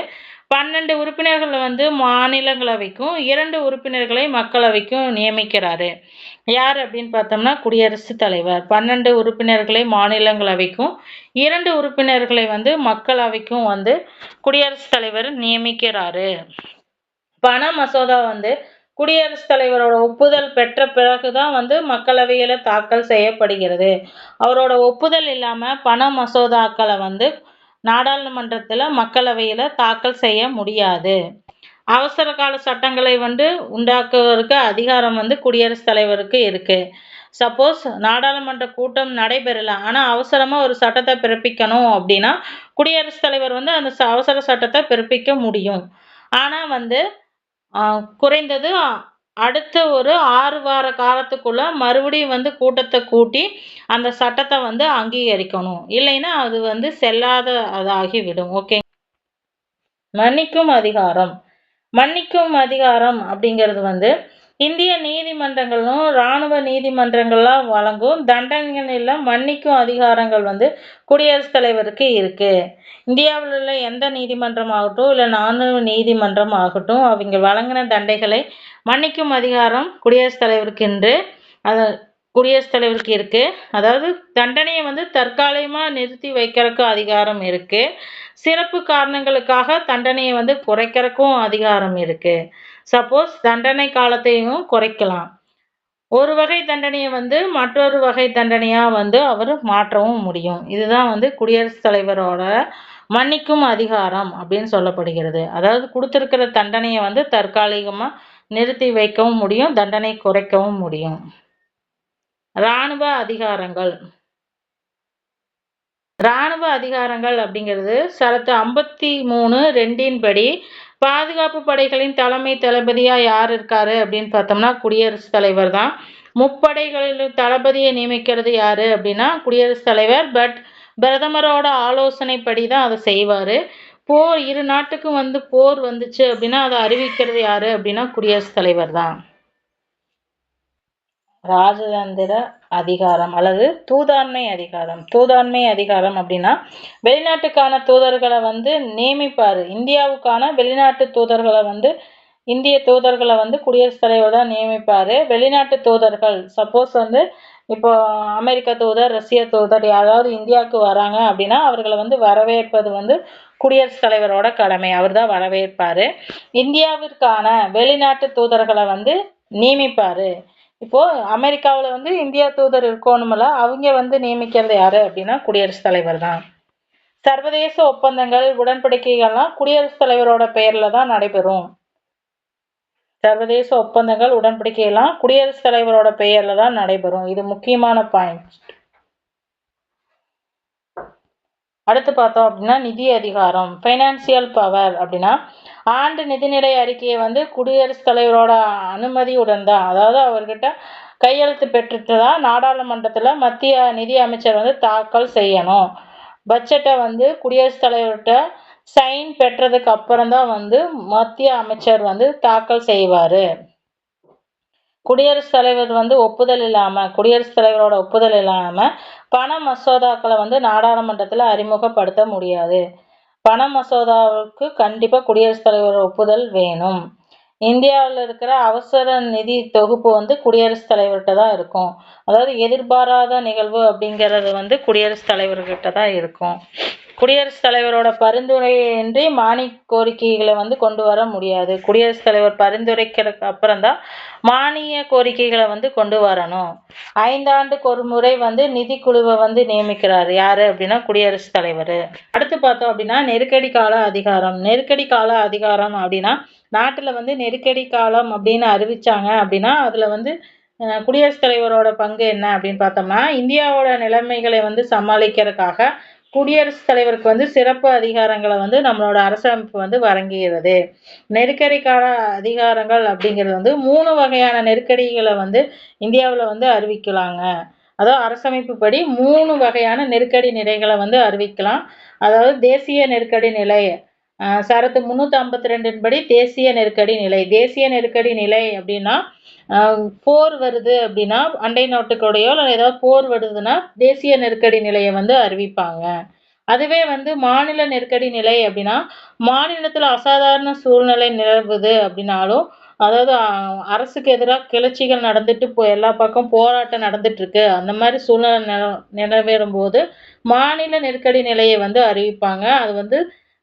12 உறுப்பினர்களை வந்து மாநிலங்களவைக்கும் 2 உறுப்பினர்களை மக்களவைக்கும் நியமிக்கிறாரு. யார் அப்படின்னு பார்த்தோம்னா குடியரசுத் தலைவர் 12 உறுப்பினர்களை மாநிலங்களவைக்கும் 2 உறுப்பினர்களை வந்து மக்களவைக்கும் வந்து குடியரசுத் தலைவர் நியமிக்கிறாரு. பண மசோதா வந்து குடியரசுத் தலைவரோட ஒப்புதல் பெற்ற பிறகுதான் வந்து மக்களவையில தாக்கல் செய்யப்படுகிறது. அவரோட ஒப்புதல் இல்லாம பண மசோதாக்களை வந்து நாடாளுமன்றத்தில் மக்களவையில் தாக்கல் செய்ய முடியாது. அவசர கால சட்டங்களை வந்து உண்டாக்குவதற்கு அதிகாரம் வந்து குடியரசுத் தலைவருக்கு இருக்கு. சப்போஸ் நாடாளுமன்ற கூட்டம் நடைபெறல, ஆனால் அவசரமாக ஒரு சட்டத்தை பிறப்பிக்கணும் அப்படின்னா குடியரசுத் தலைவர் வந்து அந்த அவசர சட்டத்தை பிறப்பிக்க முடியும். ஆனால் வந்து குறைந்தது அடுத்த ஒரு 6 வார காலத்துக்குள்ள மறுபடியும் வந்து கூட்டத்தை கூட்டி அந்த சட்டத்தை வந்து அங்கீகரிக்கணும். இல்லைன்னா அது வந்து செல்லாததாகிவிடும். ஓகே. மன்னிக்கும் அதிகாரம். மன்னிக்கும் அதிகாரம் அப்படிங்கிறது வந்து இந்திய நீதிமன்றங்களும் இராணுவ நீதிமன்றங்கள்லாம் வழங்கும் தண்டனைகளில் மன்னிக்கும் அதிகாரங்கள் வந்து குடியரசுத் தலைவருக்கு இருக்கு. இந்தியாவில் உள்ள எந்த நீதிமன்றம் ஆகட்டும் இல்லை இராணுவ நீதிமன்றம் ஆகட்டும் அவங்க வழங்கின தண்டைகளை மன்னிக்கும் அதிகாரம் குடியரசுத் தலைவருக்கு இருக்கு. அதாவது தண்டனையை வந்து தற்காலிகமாக நிறுத்தி வைக்கிறதுக்கு அதிகாரம் இருக்கு. சிறப்பு காரணங்களுக்காக தண்டனையை வந்து குறைக்கிறதுக்கும் அதிகாரம் இருக்கு. சப்போஸ் தண்டனை காலத்தையும் குறைக்கலாம். ஒரு வகை தண்டனையை வந்து மற்றொரு வகை தண்டனையா வந்து அவர் மாற்றவும் முடியும். இதுதான் வந்து குடியரசுத் தலைவரோட மன்னிக்கும் அதிகாரம் அப்படின்னு சொல்லப்படுகிறது. அதாவது கொடுத்திருக்கிற தண்டனையை வந்து தற்காலிகமா நிறுத்தி வைக்கவும் முடியும், தண்டனை குறைக்கவும் முடியும். இராணுவ அதிகாரங்கள். இராணுவ அதிகாரங்கள் அப்படிங்கிறது சரத்து 53(2) படி பாதுகாப்பு படைகளின் தலைமை தளபதியா யார் இருக்காரு அப்படின்னு பார்த்தோம்னா குடியரசுத் தலைவர் தான். முப்படைகளில் தளபதியை நியமிக்கிறது யாரு அப்படின்னா குடியரசுத் தலைவர். பட் பிரதமரோட ஆலோசனைப்படி தான் அதை செய்வாரு. போர் இரு நாட்டுக்கும் வந்து போர் வந்துச்சு அப்படின்னா அதை அறிவிக்கிறது யாரு அப்படின்னா குடியரசுத் தலைவர் தான். ராஜதந்திர அதிகாரம் அல்லது தூதாண்மை அதிகாரம். தூதாண்மை அதிகாரம் அப்படின்னா வெளிநாட்டுக்கான தூதர்களை வந்து நியமிப்பாரு. இந்தியாவுக்கான வெளிநாட்டு தூதர்களை வந்து இந்திய தூதர்களை வந்து குடியரசுத் தலைவர் தான் நியமிப்பார். வெளிநாட்டு தூதர்கள் சப்போஸ் வந்து இப்போ அமெரிக்க தூதர், ரஷ்ய தூதர் யாராவது இந்தியாவுக்கு வராங்க அப்படின்னா அவர்களை வந்து வரவேற்பது வந்து குடியரசுத் தலைவரோட கடமை. அவர் தான் வரவேற்பார். இந்தியாவிற்கான வெளிநாட்டு தூதர்களை வந்து நியமிப்பார். இப்போ அமெரிக்காவில் வந்து இந்தியா தூதர் இருக்கணும்ல, அவங்க வந்து நியமிக்கிறது யாரு அப்படின்னா குடியரசுத் தலைவர் தான். சர்வதேச ஒப்பந்தங்கள், உடன்படிக்கைகள்லாம் குடியரசுத் தலைவரோட பெயர்ல தான் நடைபெறும். சர்வதேச ஒப்பந்தங்கள், உடன்படிக்கையெல்லாம் குடியரசுத் தலைவரோட பெயர்ல தான் நடைபெறும். இது முக்கியமான பாயிண்ட். அடுத்து பார்த்தோம் அப்படின்னா நிதி அதிகாரம், ஃபைனான்சியல் பவர் அப்படின்னா ஆண்டு நிதிநிலை அறிக்கையை வந்து குடியரசுத் தலைவரோட அனுமதியுடன் தான், அதாவது அவர்கிட்ட கையெழுத்து பெற்றுட்டு தான் நாடாளுமன்றத்தில் மத்திய நிதி அமைச்சர் வந்து தாக்கல் செய்யணும். பட்ஜெட்டை வந்து குடியரசுத் தலைவர்கிட்ட சைன் பெற்றதுக்கு அப்புறம் தான் வந்து மத்திய அமைச்சர் வந்து தாக்கல் செய்வார். குடியரசுத் தலைவர் வந்து குடியரசுத் தலைவரோட ஒப்புதல் இல்லாமல் பண மசோதாக்களை வந்து நாடாளுமன்றத்தில் அறிமுகப்படுத்த முடியாது. பண மசோதாவுக்கு கண்டிப்பாக குடியரசுத் தலைவர் ஒப்புதல் வேணும். இந்தியாவில் இருக்கிற அவசர நிதி தொகுப்பு வந்து குடியரசுத் தலைவர்கிட்ட தான் இருக்கும். அதாவது எதிர்பாராத நிகழ்வு அப்படிங்கிறது வந்து குடியரசுத் தலைவர்கிட்ட தான் இருக்கும். குடியரசுத் தலைவரோட பரிந்துரையின்றி மானிய கோரிக்கைகளை வந்து கொண்டு வர முடியாது. குடியரசுத் தலைவர் பரிந்துரைக்கிறதுக்கு அப்புறம் தான் மானிய கோரிக்கைகளை வந்து கொண்டு வரணும். 5 ஆண்டுக்கு ஒரு முறை வந்து நிதிக்குழுவை வந்து நியமிக்கிறார். யாரு அப்படின்னா குடியரசுத் தலைவர். அடுத்து பார்த்தோம் அப்படின்னா நெருக்கடி கால அதிகாரம். நெருக்கடி கால அதிகாரம் அப்படின்னா நாட்டில் வந்து நெருக்கடி காலம் அப்படின்னு அறிவிச்சாங்க அப்படின்னா அதில் வந்து குடியரசுத் தலைவரோட பங்கு என்ன அப்படின்னு பார்த்தோம்னா, இந்தியாவோட நிலைமைகளை வந்து சமாளிக்கிறதுக்காக குடியரசுத் தலைவருக்கு வந்து சிறப்பு அதிகாரங்களை வந்து நம்மளோட அரசமைப்பு வந்து வழங்குகிறது. நெருக்கடி கால அதிகாரங்கள் அப்படிங்கிறது வந்து 3 வகையான நெருக்கடிகளை வந்து இந்தியாவில் வந்து அறிவிக்கலாங்க. அதாவது அரசமைப்பு படி 3 வகையான நெருக்கடி நிலைகளை வந்து அறிவிக்கலாம். அதாவது தேசிய நெருக்கடி நிலை, சரத்து 352 படி தேசிய நெருக்கடி நிலை. தேசிய நெருக்கடி நிலை அப்படின்னா போர் வருது அப்படின்னா அண்டை நாட்டுக்கூடயோ இல்லை ஏதாவது போர் வருதுன்னா தேசிய நெருக்கடி நிலையை வந்து அறிவிப்பாங்க. அதுவே வந்து மாநில நெருக்கடி நிலை அப்படின்னா மாநிலத்தில் அசாதாரண சூழ்நிலை நிலவுது அப்படின்னாலும், அதாவது அரசுக்கு எதிராக கிளர்ச்சிகள் நடந்துட்டு எல்லா பக்கம் போராட்டம் நடந்துட்டு இருக்கு, அந்த மாதிரி சூழ்நிலை நிறைவேறும் போது மாநில நெருக்கடி நிலையை வந்து அறிவிப்பாங்க. அது வந்து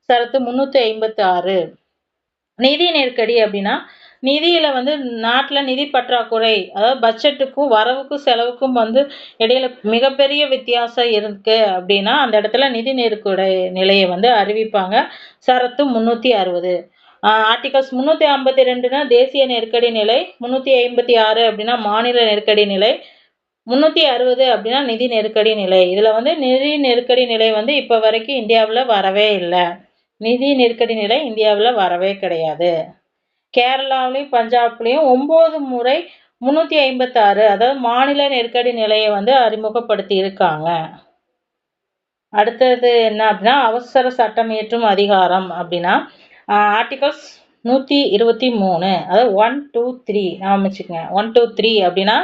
சரத்து 356. நிதி நெருக்கடி அப்படின்னா நிதியில வந்து நாட்டில் நிதி பற்றாக்குறை, அதாவது பட்ஜெட்டுக்கும் வரவுக்கும் செலவுக்கும் வந்து இடையில மிகப்பெரிய வித்தியாசம் இருக்கு அப்படின்னா அந்த இடத்துல நிதி நெருக்கடி நிலையை வந்து அறிவிப்பாங்க. சரத்து 360. ஆர்டிகல்ஸ் 352னா தேசிய நெருக்கடி நிலை, 356 அப்படின்னா மாநில நெருக்கடி நிலை, 360 அப்படின்னா நிதி நெருக்கடி நிலை. இதில் வந்து நிதி நெருக்கடி நிலை வந்து இப்போ வரைக்கும் இந்தியாவில் வரவே இல்லை. நிதி நெருக்கடி நிலை இந்தியாவில் வரவே கிடையாது. கேரளாவிலையும் பஞ்சாப்லையும் 9 முறை 356, அதாவது மாநில நெருக்கடி நிலையை வந்து அறிமுகப்படுத்தி இருக்காங்க. அடுத்தது என்ன அப்படின்னா அவசர சட்டம் இயற்றும் அதிகாரம் அப்படின்னா ஆர்டிகல்ஸ் 123, அதாவது 1, 2, 3 ஞாபகம் வச்சுக்கோங்க. 1, 2, 3 அப்படின்னா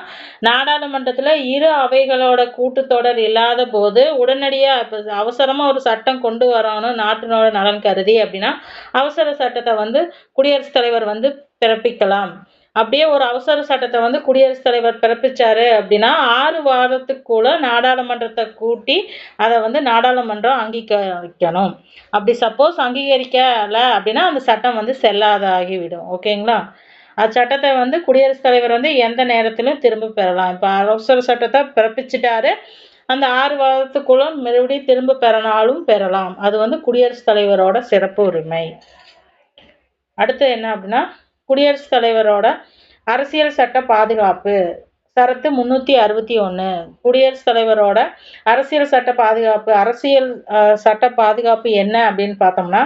நாடாளுமன்றத்தில் இரு அவைகளோட கூட்டத்தொடர் இல்லாத போது உடனடியாக இப்போ அவசரமாக ஒரு சட்டம் கொண்டு வரணும் நாட்டினோட நலன் கருதி அப்படின்னா அவசர சட்டத்தை வந்து குடியரசுத் தலைவர் வந்து பிறப்பிக்கலாம். அப்படியே ஒரு அவசர சட்டத்தை வந்து குடியரசுத் தலைவர் பிறப்பிச்சாரு அப்படின்னா 6 வாரத்துக்குள்ள நாடாளுமன்றத்தை கூட்டி அதை வந்து நாடாளுமன்றம் அங்கீகரிக்கணும். அப்படி சப்போஸ் அங்கீகரிக்கல அப்படின்னா அந்த சட்டம் வந்து செல்லாதாகிவிடும். ஓகேங்களா? சட்டத்தை வந்து குடியரசுத் தலைவர் வந்து எந்த நேரத்திலும் திரும்ப பெறலாம். இப்போ அவசர சட்டத்தை பிறப்பிச்சிட்டாரு, அந்த 6 வாரத்துக்குள்ள மறுபடியும் திரும்ப பெறனாலும் பெறலாம். அது வந்து குடியரசுத் தலைவரோட சிறப்பு உரிமை. அடுத்து என்ன அப்படின்னா குடியரசுத் தலைவரோட அரசியல் சட்ட பாதுகாப்பு. சரத்து 361. குடியரசுத் தலைவரோட அரசியல் சட்ட பாதுகாப்பு. அரசியல் சட்ட பாதுகாப்பு என்ன அப்படின்னு பார்த்தோம்னா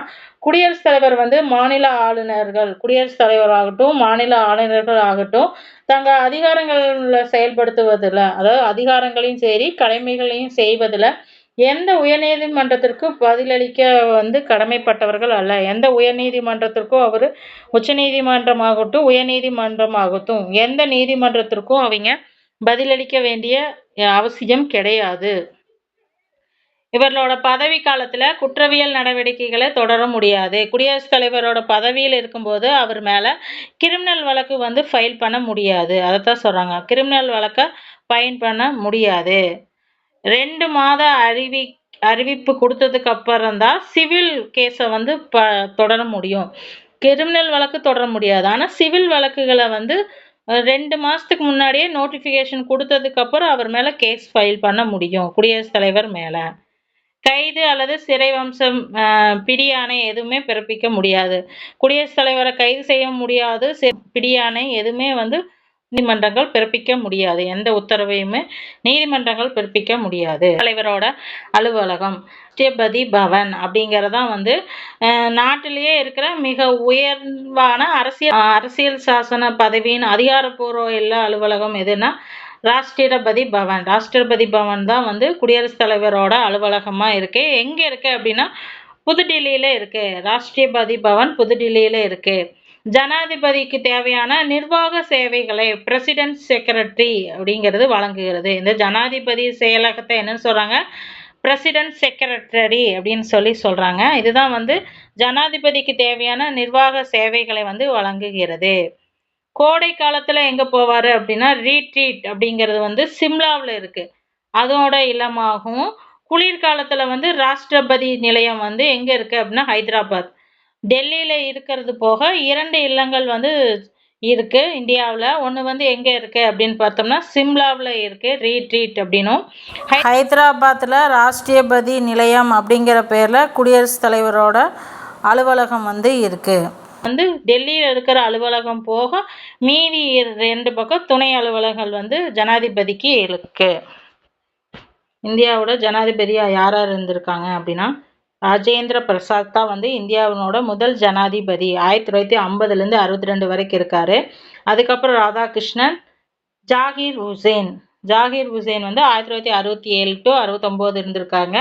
குடியரசுத் தலைவர் வந்து மாநில ஆளுநர்கள், குடியரசுத் தலைவராகட்டும் மாநில ஆளுநர்கள் ஆகட்டும் தங்கள் அதிகாரங்களை செயல்படுத்துவதில், அதாவது அதிகாரங்களையும் சரி கடமைகளையும் செய்வதில் எந்த உயர்நீதிமன்றத்திற்கும் பதிலளிக்க வந்து கடமைப்பட்டவர்கள் அல்ல. எந்த உயர்நீதிமன்றத்திற்கும் அவர் உச்சநீதிமன்றமாகட்டும் உயர்நீதிமன்றமாகட்டும் எந்த நீதிமன்றத்திற்கும் அவங்க பதிலளிக்க வேண்டிய அவசியம் கிடையாது. இவர்களோட பதவி காலத்துல குற்றவியல் நடவடிக்கைகளை தொடர முடியாது. குடியரசுத் தலைவரோட பதவியில் இருக்கும்போது அவர் மேல கிரிமினல் வழக்கு வந்து ஃபைல் பண்ண முடியாது. அதைத்தான் சொல்றாங்க. கிரிமினல் வழக்க ஃபைல் பண்ண முடியாது. 2 மாத அறிவிப்பு கொடுத்ததுக்கு அப்புறம் தான் சிவில் கேஸை வந்து தொடர முடியும். கிரிமினல் வழக்கு தொடர முடியாது. ஆனா சிவில் வழக்குகளை வந்து 2 மாசத்துக்கு முன்னாடியே நோட்டிபிகேஷன் கொடுத்ததுக்கு அப்புறம் அவர் மேல கேஸ் ஃபைல் பண்ண முடியும் குடியரசுத் தலைவர் மேல. கைது அல்லது சிறை வம்சம் பிடியாணை எதுவுமே பிறப்பிக்க முடியாது. குடியரசுத் தலைவரை கைது செய்ய முடியாது. பிடியாணை எதுவுமே வந்து நீதிமன்றங்கள் பிறப்பிக்க முடியாது. எந்த உத்தரவையுமே நீதிமன்றங்கள் பிறப்பிக்க முடியாது. தலைவரோட அலுவலகம் ராஷ்டிரபதி பவன் அப்படிங்கறதான் வந்து நாட்டிலேயே இருக்கிற மிக உயர்வான அரசியல் சாசன பதவியின் அதிகாரப்பூர்வ எல்லா அலுவலகம் எதுன்னா ராஷ்டிரபதி பவன். ராஷ்டிரபதி பவன் தான் வந்து குடியரசுத் தலைவரோட அலுவலகமா இருக்கு. எங்க இருக்கு அப்படின்னா புதுடில்லியில இருக்கு. ராஷ்டிரபதி பவன் புதுடில்லியில இருக்கு. ஜனாதிபதிக்கு தேவையான நிர்வாக சேவைகளை பிரசிடென்ட் செக்ரட்டரி அப்படிங்கிறது வழங்குகிறது. இந்த ஜனாதிபதி செயலகத்தை என்னன்னு சொல்றாங்க? பிரசிடென்ட் செக்ரட்டரி அப்படின்னு சொல்றாங்க. இதுதான் வந்து ஜனாதிபதிக்கு தேவையான நிர்வாக சேவைகளை வந்து வழங்குகிறது. கோடை காலத்துல எங்க போவாரு அப்படின்னா ரீட்ரீட் அப்படிங்கிறது வந்து சிம்லாவில் இருக்கு. அதோட இல்லமாகவும் குளிர்காலத்துல வந்து ராஷ்டிரபதி நிலையம் வந்து எங்க இருக்கு அப்படின்னா ஹைதராபாத். டெல்லியில இருக்கிறது போக 2 இல்லங்கள் வந்து இருக்கு இந்தியாவில். ஒன்று வந்து எங்கே இருக்கு அப்படின்னு பார்த்தோம்னா சிம்லாவில் இருக்கு ரீட்ரீட் அப்படின்னும். ஹைதராபாத்தில் ராஷ்டிரபதி நிலையம் அப்படிங்கிற பேரில் குடியரசுத் தலைவரோட அலுவலகம் வந்து இருக்கு. வந்து டெல்லியில் இருக்கிற அலுவலகம் போக மீதி 2 பக்கம் துணை அலுவலகங்கள் வந்து ஜனாதிபதிக்கு இருக்கு. இந்தியாவோட ஜனாதிபதியா யார் இருந்திருக்காங்க அப்படின்னா ராஜேந்திர பிரசாத் தான் வந்து இந்தியாவினோட முதல் ஜனாதிபதி. 1950லேருந்து 62 வரைக்கும் இருக்காரு. அதுக்கப்புறம் ராதாகிருஷ்ணன், ஜாகிர் ஹுசேன் வந்து 1967 டு 69 இருந்திருக்காங்க.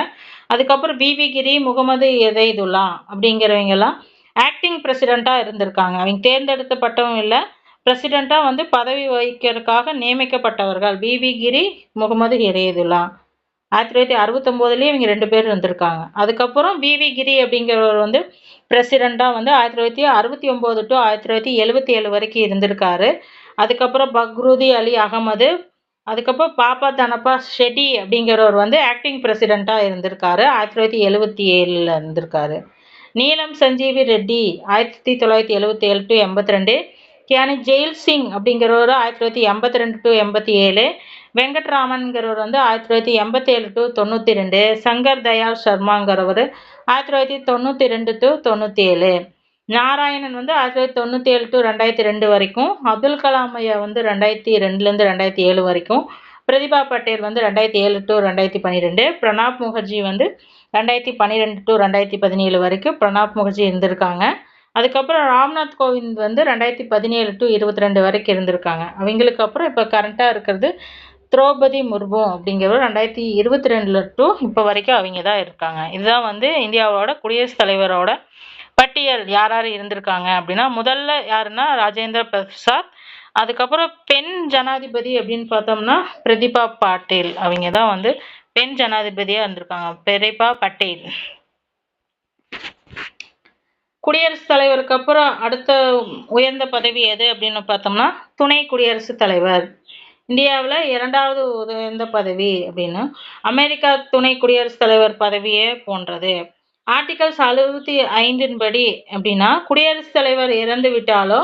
அதுக்கப்புறம் பிபி கிரி, முகமது எதைதுல்லா அப்படிங்கிறவங்கெல்லாம் ஆக்டிங் பிரசிடெண்ட்டாக இருந்திருக்காங்க. அவங்க தேர்ந்தெடுக்கப்பட்டவங்க இல்லை, பிரசிடெண்ட்டாக வந்து பதவி வகிக்கிறதுக்காக நியமிக்கப்பட்டவர்கள் பிபி கிரி, முகமது எதைதுல்லா. 1969 இவங்க 2 பேர் இருந்திருக்காங்க. அதுக்கப்புறம் பிவி கிரி அப்படிங்கிறவர் வந்து பிரசிடெண்ட்டாக வந்து 1969 டு 1977 வரைக்கும் இருந்திருக்காரு. அதுக்கப்புறம் பக்ருதி அலி அகமது, அதுக்கப்புறம் பாப்பா தனப்பா ஷெட்டி அப்படிங்கிறவர் வந்து ஆக்டிங் பிரசிடெண்ட்டாக இருந்திருக்காரு. 1977 இருந்திருக்காரு. நீலம் சஞ்சீவி ரெட்டி 1977 டு 82. கியானி ஜெயில் சிங் அப்படிங்கிறவர் 1982 டு 87. வெங்கட்ராமன்கிறவர் வந்து 1987 டு 92. சங்கர் தயாள் சர்மாங்கிறவர் 1992 டு 97. நாராயணன் வந்து 1997 டு 2002 வரைக்கும். அப்துல் கலாம் ஐயா வந்து 2002லேருந்து 2007 வரைக்கும். பிரதிபா பட்டேல் வந்து 2007 டு 2012. பிரணாப் முகர்ஜி வந்து 2012 டு 2017 வரைக்கும் பிரணாப் முகர்ஜி இருந்திருக்காங்க. அதுக்கப்புறம் ராம்நாத் கோவிந்த் வந்து 2017 டு 22 வரைக்கும் இருந்திருக்காங்க. அவங்களுக்கு அப்புறம் இப்போ கரண்ட்டாக இருக்கிறது திரௌபதி முர்மு அப்படிங்கிறவர் 2022 டு இப்போ வரைக்கும் அவங்க தான் இருக்காங்க. இதுதான் வந்து இந்தியாவோட குடியரசுத் தலைவரோட பட்டியல். யார் யார் இருந்திருக்காங்க அப்படின்னா முதல்ல யாருன்னா ராஜேந்திர பிரசாத். அதுக்கப்புறம் பெண் ஜனாதிபதி அப்படின்னு பார்த்தோம்னா பிரதிபா பாட்டீல். அவங்க தான் வந்து பெண் ஜனாதிபதியாக இருந்திருக்காங்க. பிரதிபா பட்டேல். குடியரசுத் தலைவருக்கு அப்புறம் அடுத்த உயர்ந்த பதவி எது அப்படின்னு பார்த்தோம்னா துணை குடியரசுத் தலைவர். இந்தியாவில் 2வது உயர்ந்த பதவி அப்படின்னு அமெரிக்கா துணை குடியரசுத் தலைவர் பதவியே போன்றது. ஆர்டிகல்ஸ் 65 படி அப்படின்னா குடியரசுத் தலைவர் இறந்து விட்டாலோ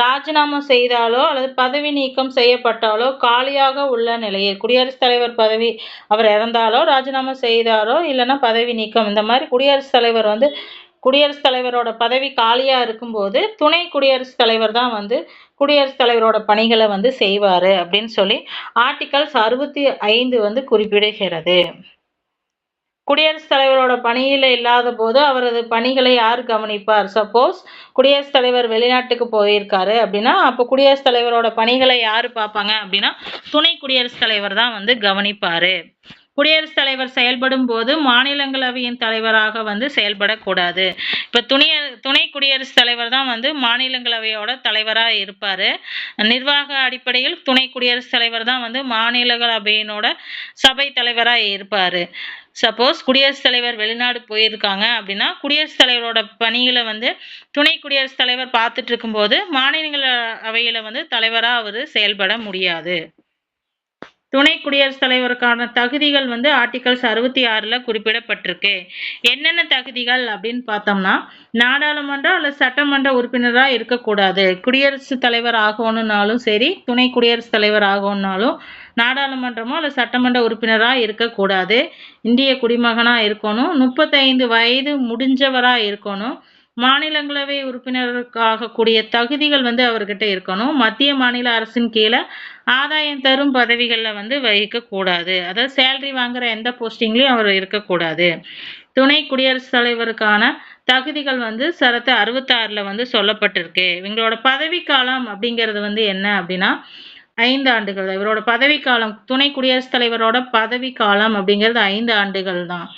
ராஜினாமா செய்தாலோ அல்லது பதவி நீக்கம் செய்யப்பட்டாலோ காலியாக உள்ள நிலையில் குடியரசுத் தலைவர் பதவி அவர் இறந்தாலோ ராஜினாமா செய்தாலோ இல்லைன்னா பதவி நீக்கம் இந்த மாதிரி குடியரசுத் தலைவரோட பதவி காலியா இருக்கும்போது துணை குடியரசுத் தலைவர் தான் வந்து குடியரசுத் தலைவரோட பணிகளை வந்து செய்வாரு அப்படின்னு சொல்லி ஆர்டிகல்ஸ் 65 வந்து குறிப்பிடுகிறது. குடியரசுத் தலைவரோட பணியில இல்லாத போது அவரது பணிகளை யார் கவனிப்பார்? சப்போஸ் குடியரசுத் தலைவர் வெளிநாட்டுக்கு போயிருக்காரு அப்படின்னா அப்போ குடியரசுத் தலைவரோட பணிகளை யாரு பார்ப்பாங்க அப்படின்னா துணை குடியரசுத் தலைவர் தான் வந்து கவனிப்பாரு. குடியரசுத் தலைவர் செயல்படும் போது மாநிலங்களவையின் தலைவராக வந்து செயல்படக்கூடாது. இப்போ துணை குடியரசுத் தலைவர் தான் வந்து மாநிலங்களவையோட தலைவராக இருப்பார். நிர்வாக அடிப்படையில் துணை குடியரசுத் தலைவர் தான் வந்து மாநிலங்களவையினோட சபை தலைவராக இருப்பார். சப்போஸ் குடியரசுத் தலைவர் வெளிநாடு போயிருக்காங்க அப்படின்னா குடியரசுத் தலைவரோட பணிகளை வந்து துணை குடியரசுத் தலைவர் பார்த்துட்டு இருக்கும்போது மாநிலங்களவையில வந்து தலைவரா அவர் செயல்பட முடியாது. துணை குடியரசுத் தலைவருக்கான தகுதிகள் வந்து ஆர்டிகல்ஸ் 66ல குறிப்பிடப்பட்டிருக்கு. என்னென்ன தகுதிகள் அப்படின்னு பார்த்தோம்னா, நாடாளுமன்றம் அல்லது சட்டமன்ற உறுப்பினரா இருக்கக்கூடாது. குடியரசுத் தலைவர் ஆகணும்னாலும் சரி, துணை குடியரசுத் தலைவர் ஆகணும்னாலும் நாடாளுமன்றமோ அல்லது சட்டமன்ற உறுப்பினரா இருக்கக்கூடாது. இந்திய குடிமகனா இருக்கணும். 35 வயது முடிஞ்சவரா இருக்கணும். மாநிலங்களவை உறுப்பினருக்காகக்கூடிய தகுதிகள் வந்து அவர்கிட்ட இருக்கணும். மத்திய மாநில அரசின் கீழே ஆதாயம் தரும் பதவிகளில் வந்து வைக்கக்கூடாது. அதாவது சேலரி வாங்குற எந்த போஸ்டிங்லையும் அவர் இருக்கக்கூடாது. துணை குடியரசுத் தலைவருக்கான தகுதிகள் வந்து சரத்து 66ல வந்து சொல்லப்பட்டிருக்கு. இவங்களோட பதவிக்காலம் அப்படிங்கிறது வந்து என்ன அப்படின்னா 5 ஆண்டுகள். இவரோட பதவிக்காலம் துணை குடியரசுத் தலைவரோட பதவிக்காலம் அப்படிங்கிறது 5 ஆண்டுகள் தான்.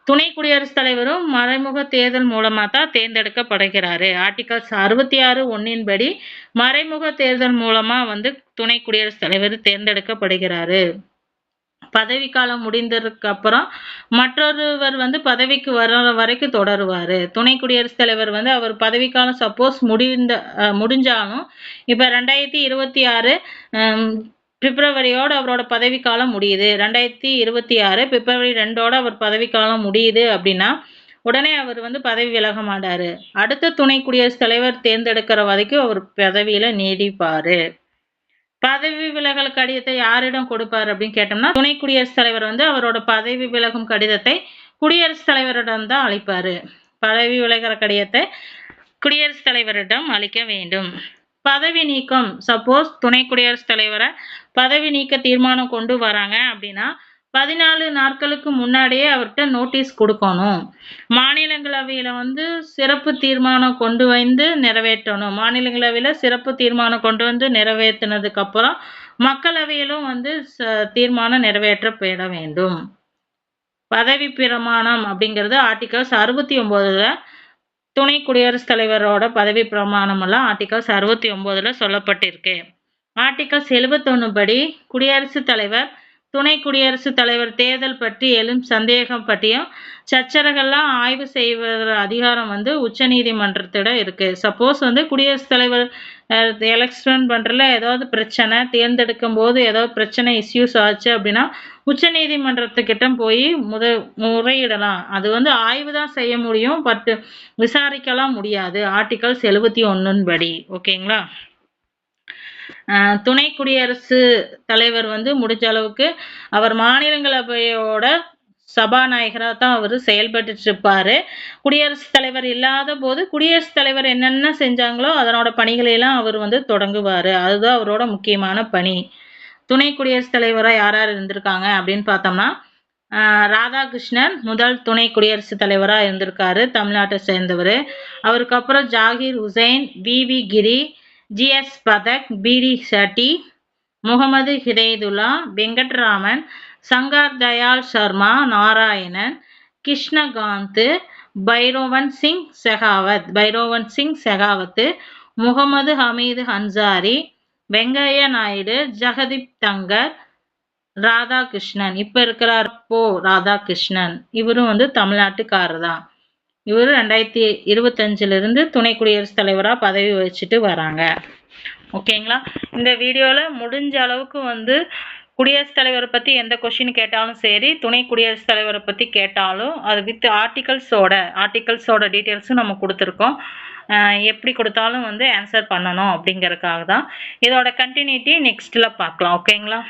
துணை குடியரசுத் தலைவரும் மறைமுக தேர்தல் மூலமா தான் தேர்ந்தெடுக்கப்படுகிறாரு. ஆர்டிகல்ஸ் 66(1) படி மறைமுக தேர்தல் மூலமா வந்து துணை குடியரசுத் தலைவர் தேர்ந்தெடுக்கப்படுகிறாரு. பதவிக்காலம் முடிந்ததுக்கு அப்புறம் மற்றொருவர் வந்து பதவிக்கு வர வரைக்கும் தொடருவாரு. துணை குடியரசுத் தலைவர் வந்து அவர் பதவிக்காலம் சப்போஸ் முடிஞ்சாலும் இப்ப 2026 பிப்ரவரியோட அவரோட பதவிக்காலம் முடியுது. 2026 பிப்ரவரி 2ஓட அவர் பதவிக்காலம் முடியுது அப்படின்னா உடனே அவர் வந்து பதவி விலக மாட்டாரு. அடுத்த துணை குடியரசுத் தலைவர் தேர்ந்தெடுக்கிற வரைக்கும் அவர் பதவியில நீடிப்பாரு. பதவி விலகல் கடிதத்தை யாரிடம் கொடுப்பார் அப்படின்னு கேட்டோம்னா துணை குடியரசுத் தலைவர் வந்து அவரோட பதவி விலகும் கடிதத்தை குடியரசுத் தலைவரிடம் தான் அளிப்பாரு. பதவி விலகிற கடிதத்தை குடியரசுத் தலைவரிடம் அளிக்க வேண்டும். பதவி நீக்கம் சப்போஸ் துணை குடியரசுத் தலைவரை பதவி நீக்க தீர்மானம் கொண்டு வராங்க அப்படின்னா 14 நாட்களுக்கு முன்னாடியே அவர்கிட்ட நோட்டீஸ் கொடுக்கணும். மாநிலங்களவையில வந்து சிறப்பு தீர்மானம் கொண்டு வந்து நிறைவேற்றணும். மாநிலங்களவையில சிறப்பு தீர்மானம் கொண்டு வந்து நிறைவேற்றினதுக்கு அப்புறம் மக்களவையிலும் வந்து தீர்மானம் நிறைவேற்றப்பட வேண்டும். பதவி பிரமாணம் அப்படிங்கிறது ஆர்டிகல்ஸ் 69ல துணை குடியரசுத் தலைவரோட பதவி பிரமாணம் எல்லாம் ஆர்டிகல்ஸ் 69ல சொல்லப்பட்டிருக்கு. ஆர்டிகல்ஸ் 71 படி குடியரசுத் தலைவர் துணை குடியரசுத் தலைவர் தேர்தல் பற்றி எழும் சந்தேகம் பற்றியும் சர்ச்சைகள்லாம் ஆய்வு செய்வத அதிகாரம் வந்து உச்ச நீதிமன்றத்திடம் இருக்கு. சப்போஸ் வந்து குடியரசுத் தலைவர் எலெக்ஷன் பண்றதுல ஏதாவது பிரச்சனை தேர்ந்தெடுக்கும் போது ஏதாவது பிரச்சனை இஷ்யூஸ் ஆச்சு அப்படின்னா உச்ச நீதிமன்றத்துக்கிட்ட போய் முறையிடலாம். அது வந்து ஆய்வு தான் செய்ய முடியும், பட் விசாரிக்கலாம் முடியாது. ஆர்டிகல்ஸ் 71 படி. ஓகேங்களா? துணை குடியரசு தலைவர் வந்து முடிஞ்ச அளவுக்கு அவர் மாநிலங்களவையோட சபாநாயகராக தான் அவர் செயல்பட்டு இருப்பாரு. குடியரசுத் தலைவர் இல்லாத போது குடியரசுத் தலைவர் என்னென்ன செஞ்சாங்களோ அதனோட பணிகளையெல்லாம் அவர் வந்து தொடங்குவாரு. அதுதான் அவரோட முக்கியமான பணி. துணை குடியரசுத் தலைவராக யார் யார் இருந்திருக்காங்க அப்படின்னு பார்த்தோம்னா ராதாகிருஷ்ணன் முதல் துணை குடியரசுத் தலைவராக இருந்திருக்காரு, தமிழ்நாட்டை சேர்ந்தவர். அவருக்கு அப்புறம் ஜாகிர் உசைன், வி கிரி, ஜிஎஸ் பதக், பிடி சட்டி, முகமது ஹிதைதுல்லா, வெங்கட்ராமன், சங்கர் தயாள் சர்மா, நாராயணன், கிருஷ்ணகாந்த், பைரோவன் சிங் செகாவத், முகமது ஹமீது அன்சாரி, வெங்கையா நாயுடு, ஜெகதீப் தங்கர், ராதாகிருஷ்ணன். இப்ப இருக்கிறார் ராதாகிருஷ்ணன். இவரும் வந்து தமிழ்நாட்டுக்காரர் தான். இவர் 2025 துணை குடியரசுத் தலைவராக பதவி வச்சுட்டு வராங்க. ஓகேங்களா? இந்த வீடியோவில் முடிஞ்ச அளவுக்கு வந்து குடியரசுத் தலைவரை பற்றி எந்த கொஷின் கேட்டாலும் சரி, துணை குடியரசுத் தலைவரை பற்றி கேட்டாலும் அது வித் ஆர்டிகல்ஸோட டீட்டெயில்ஸும் நம்ம கொடுத்துருக்கோம். எப்படி கொடுத்தாலும் வந்து ஆன்சர் பண்ணணும் அப்படிங்கறதுக்காக தான். இதோட கண்டினியூட்டி நெக்ஸ்ட்டில் பார்க்கலாம். ஓகேங்களா?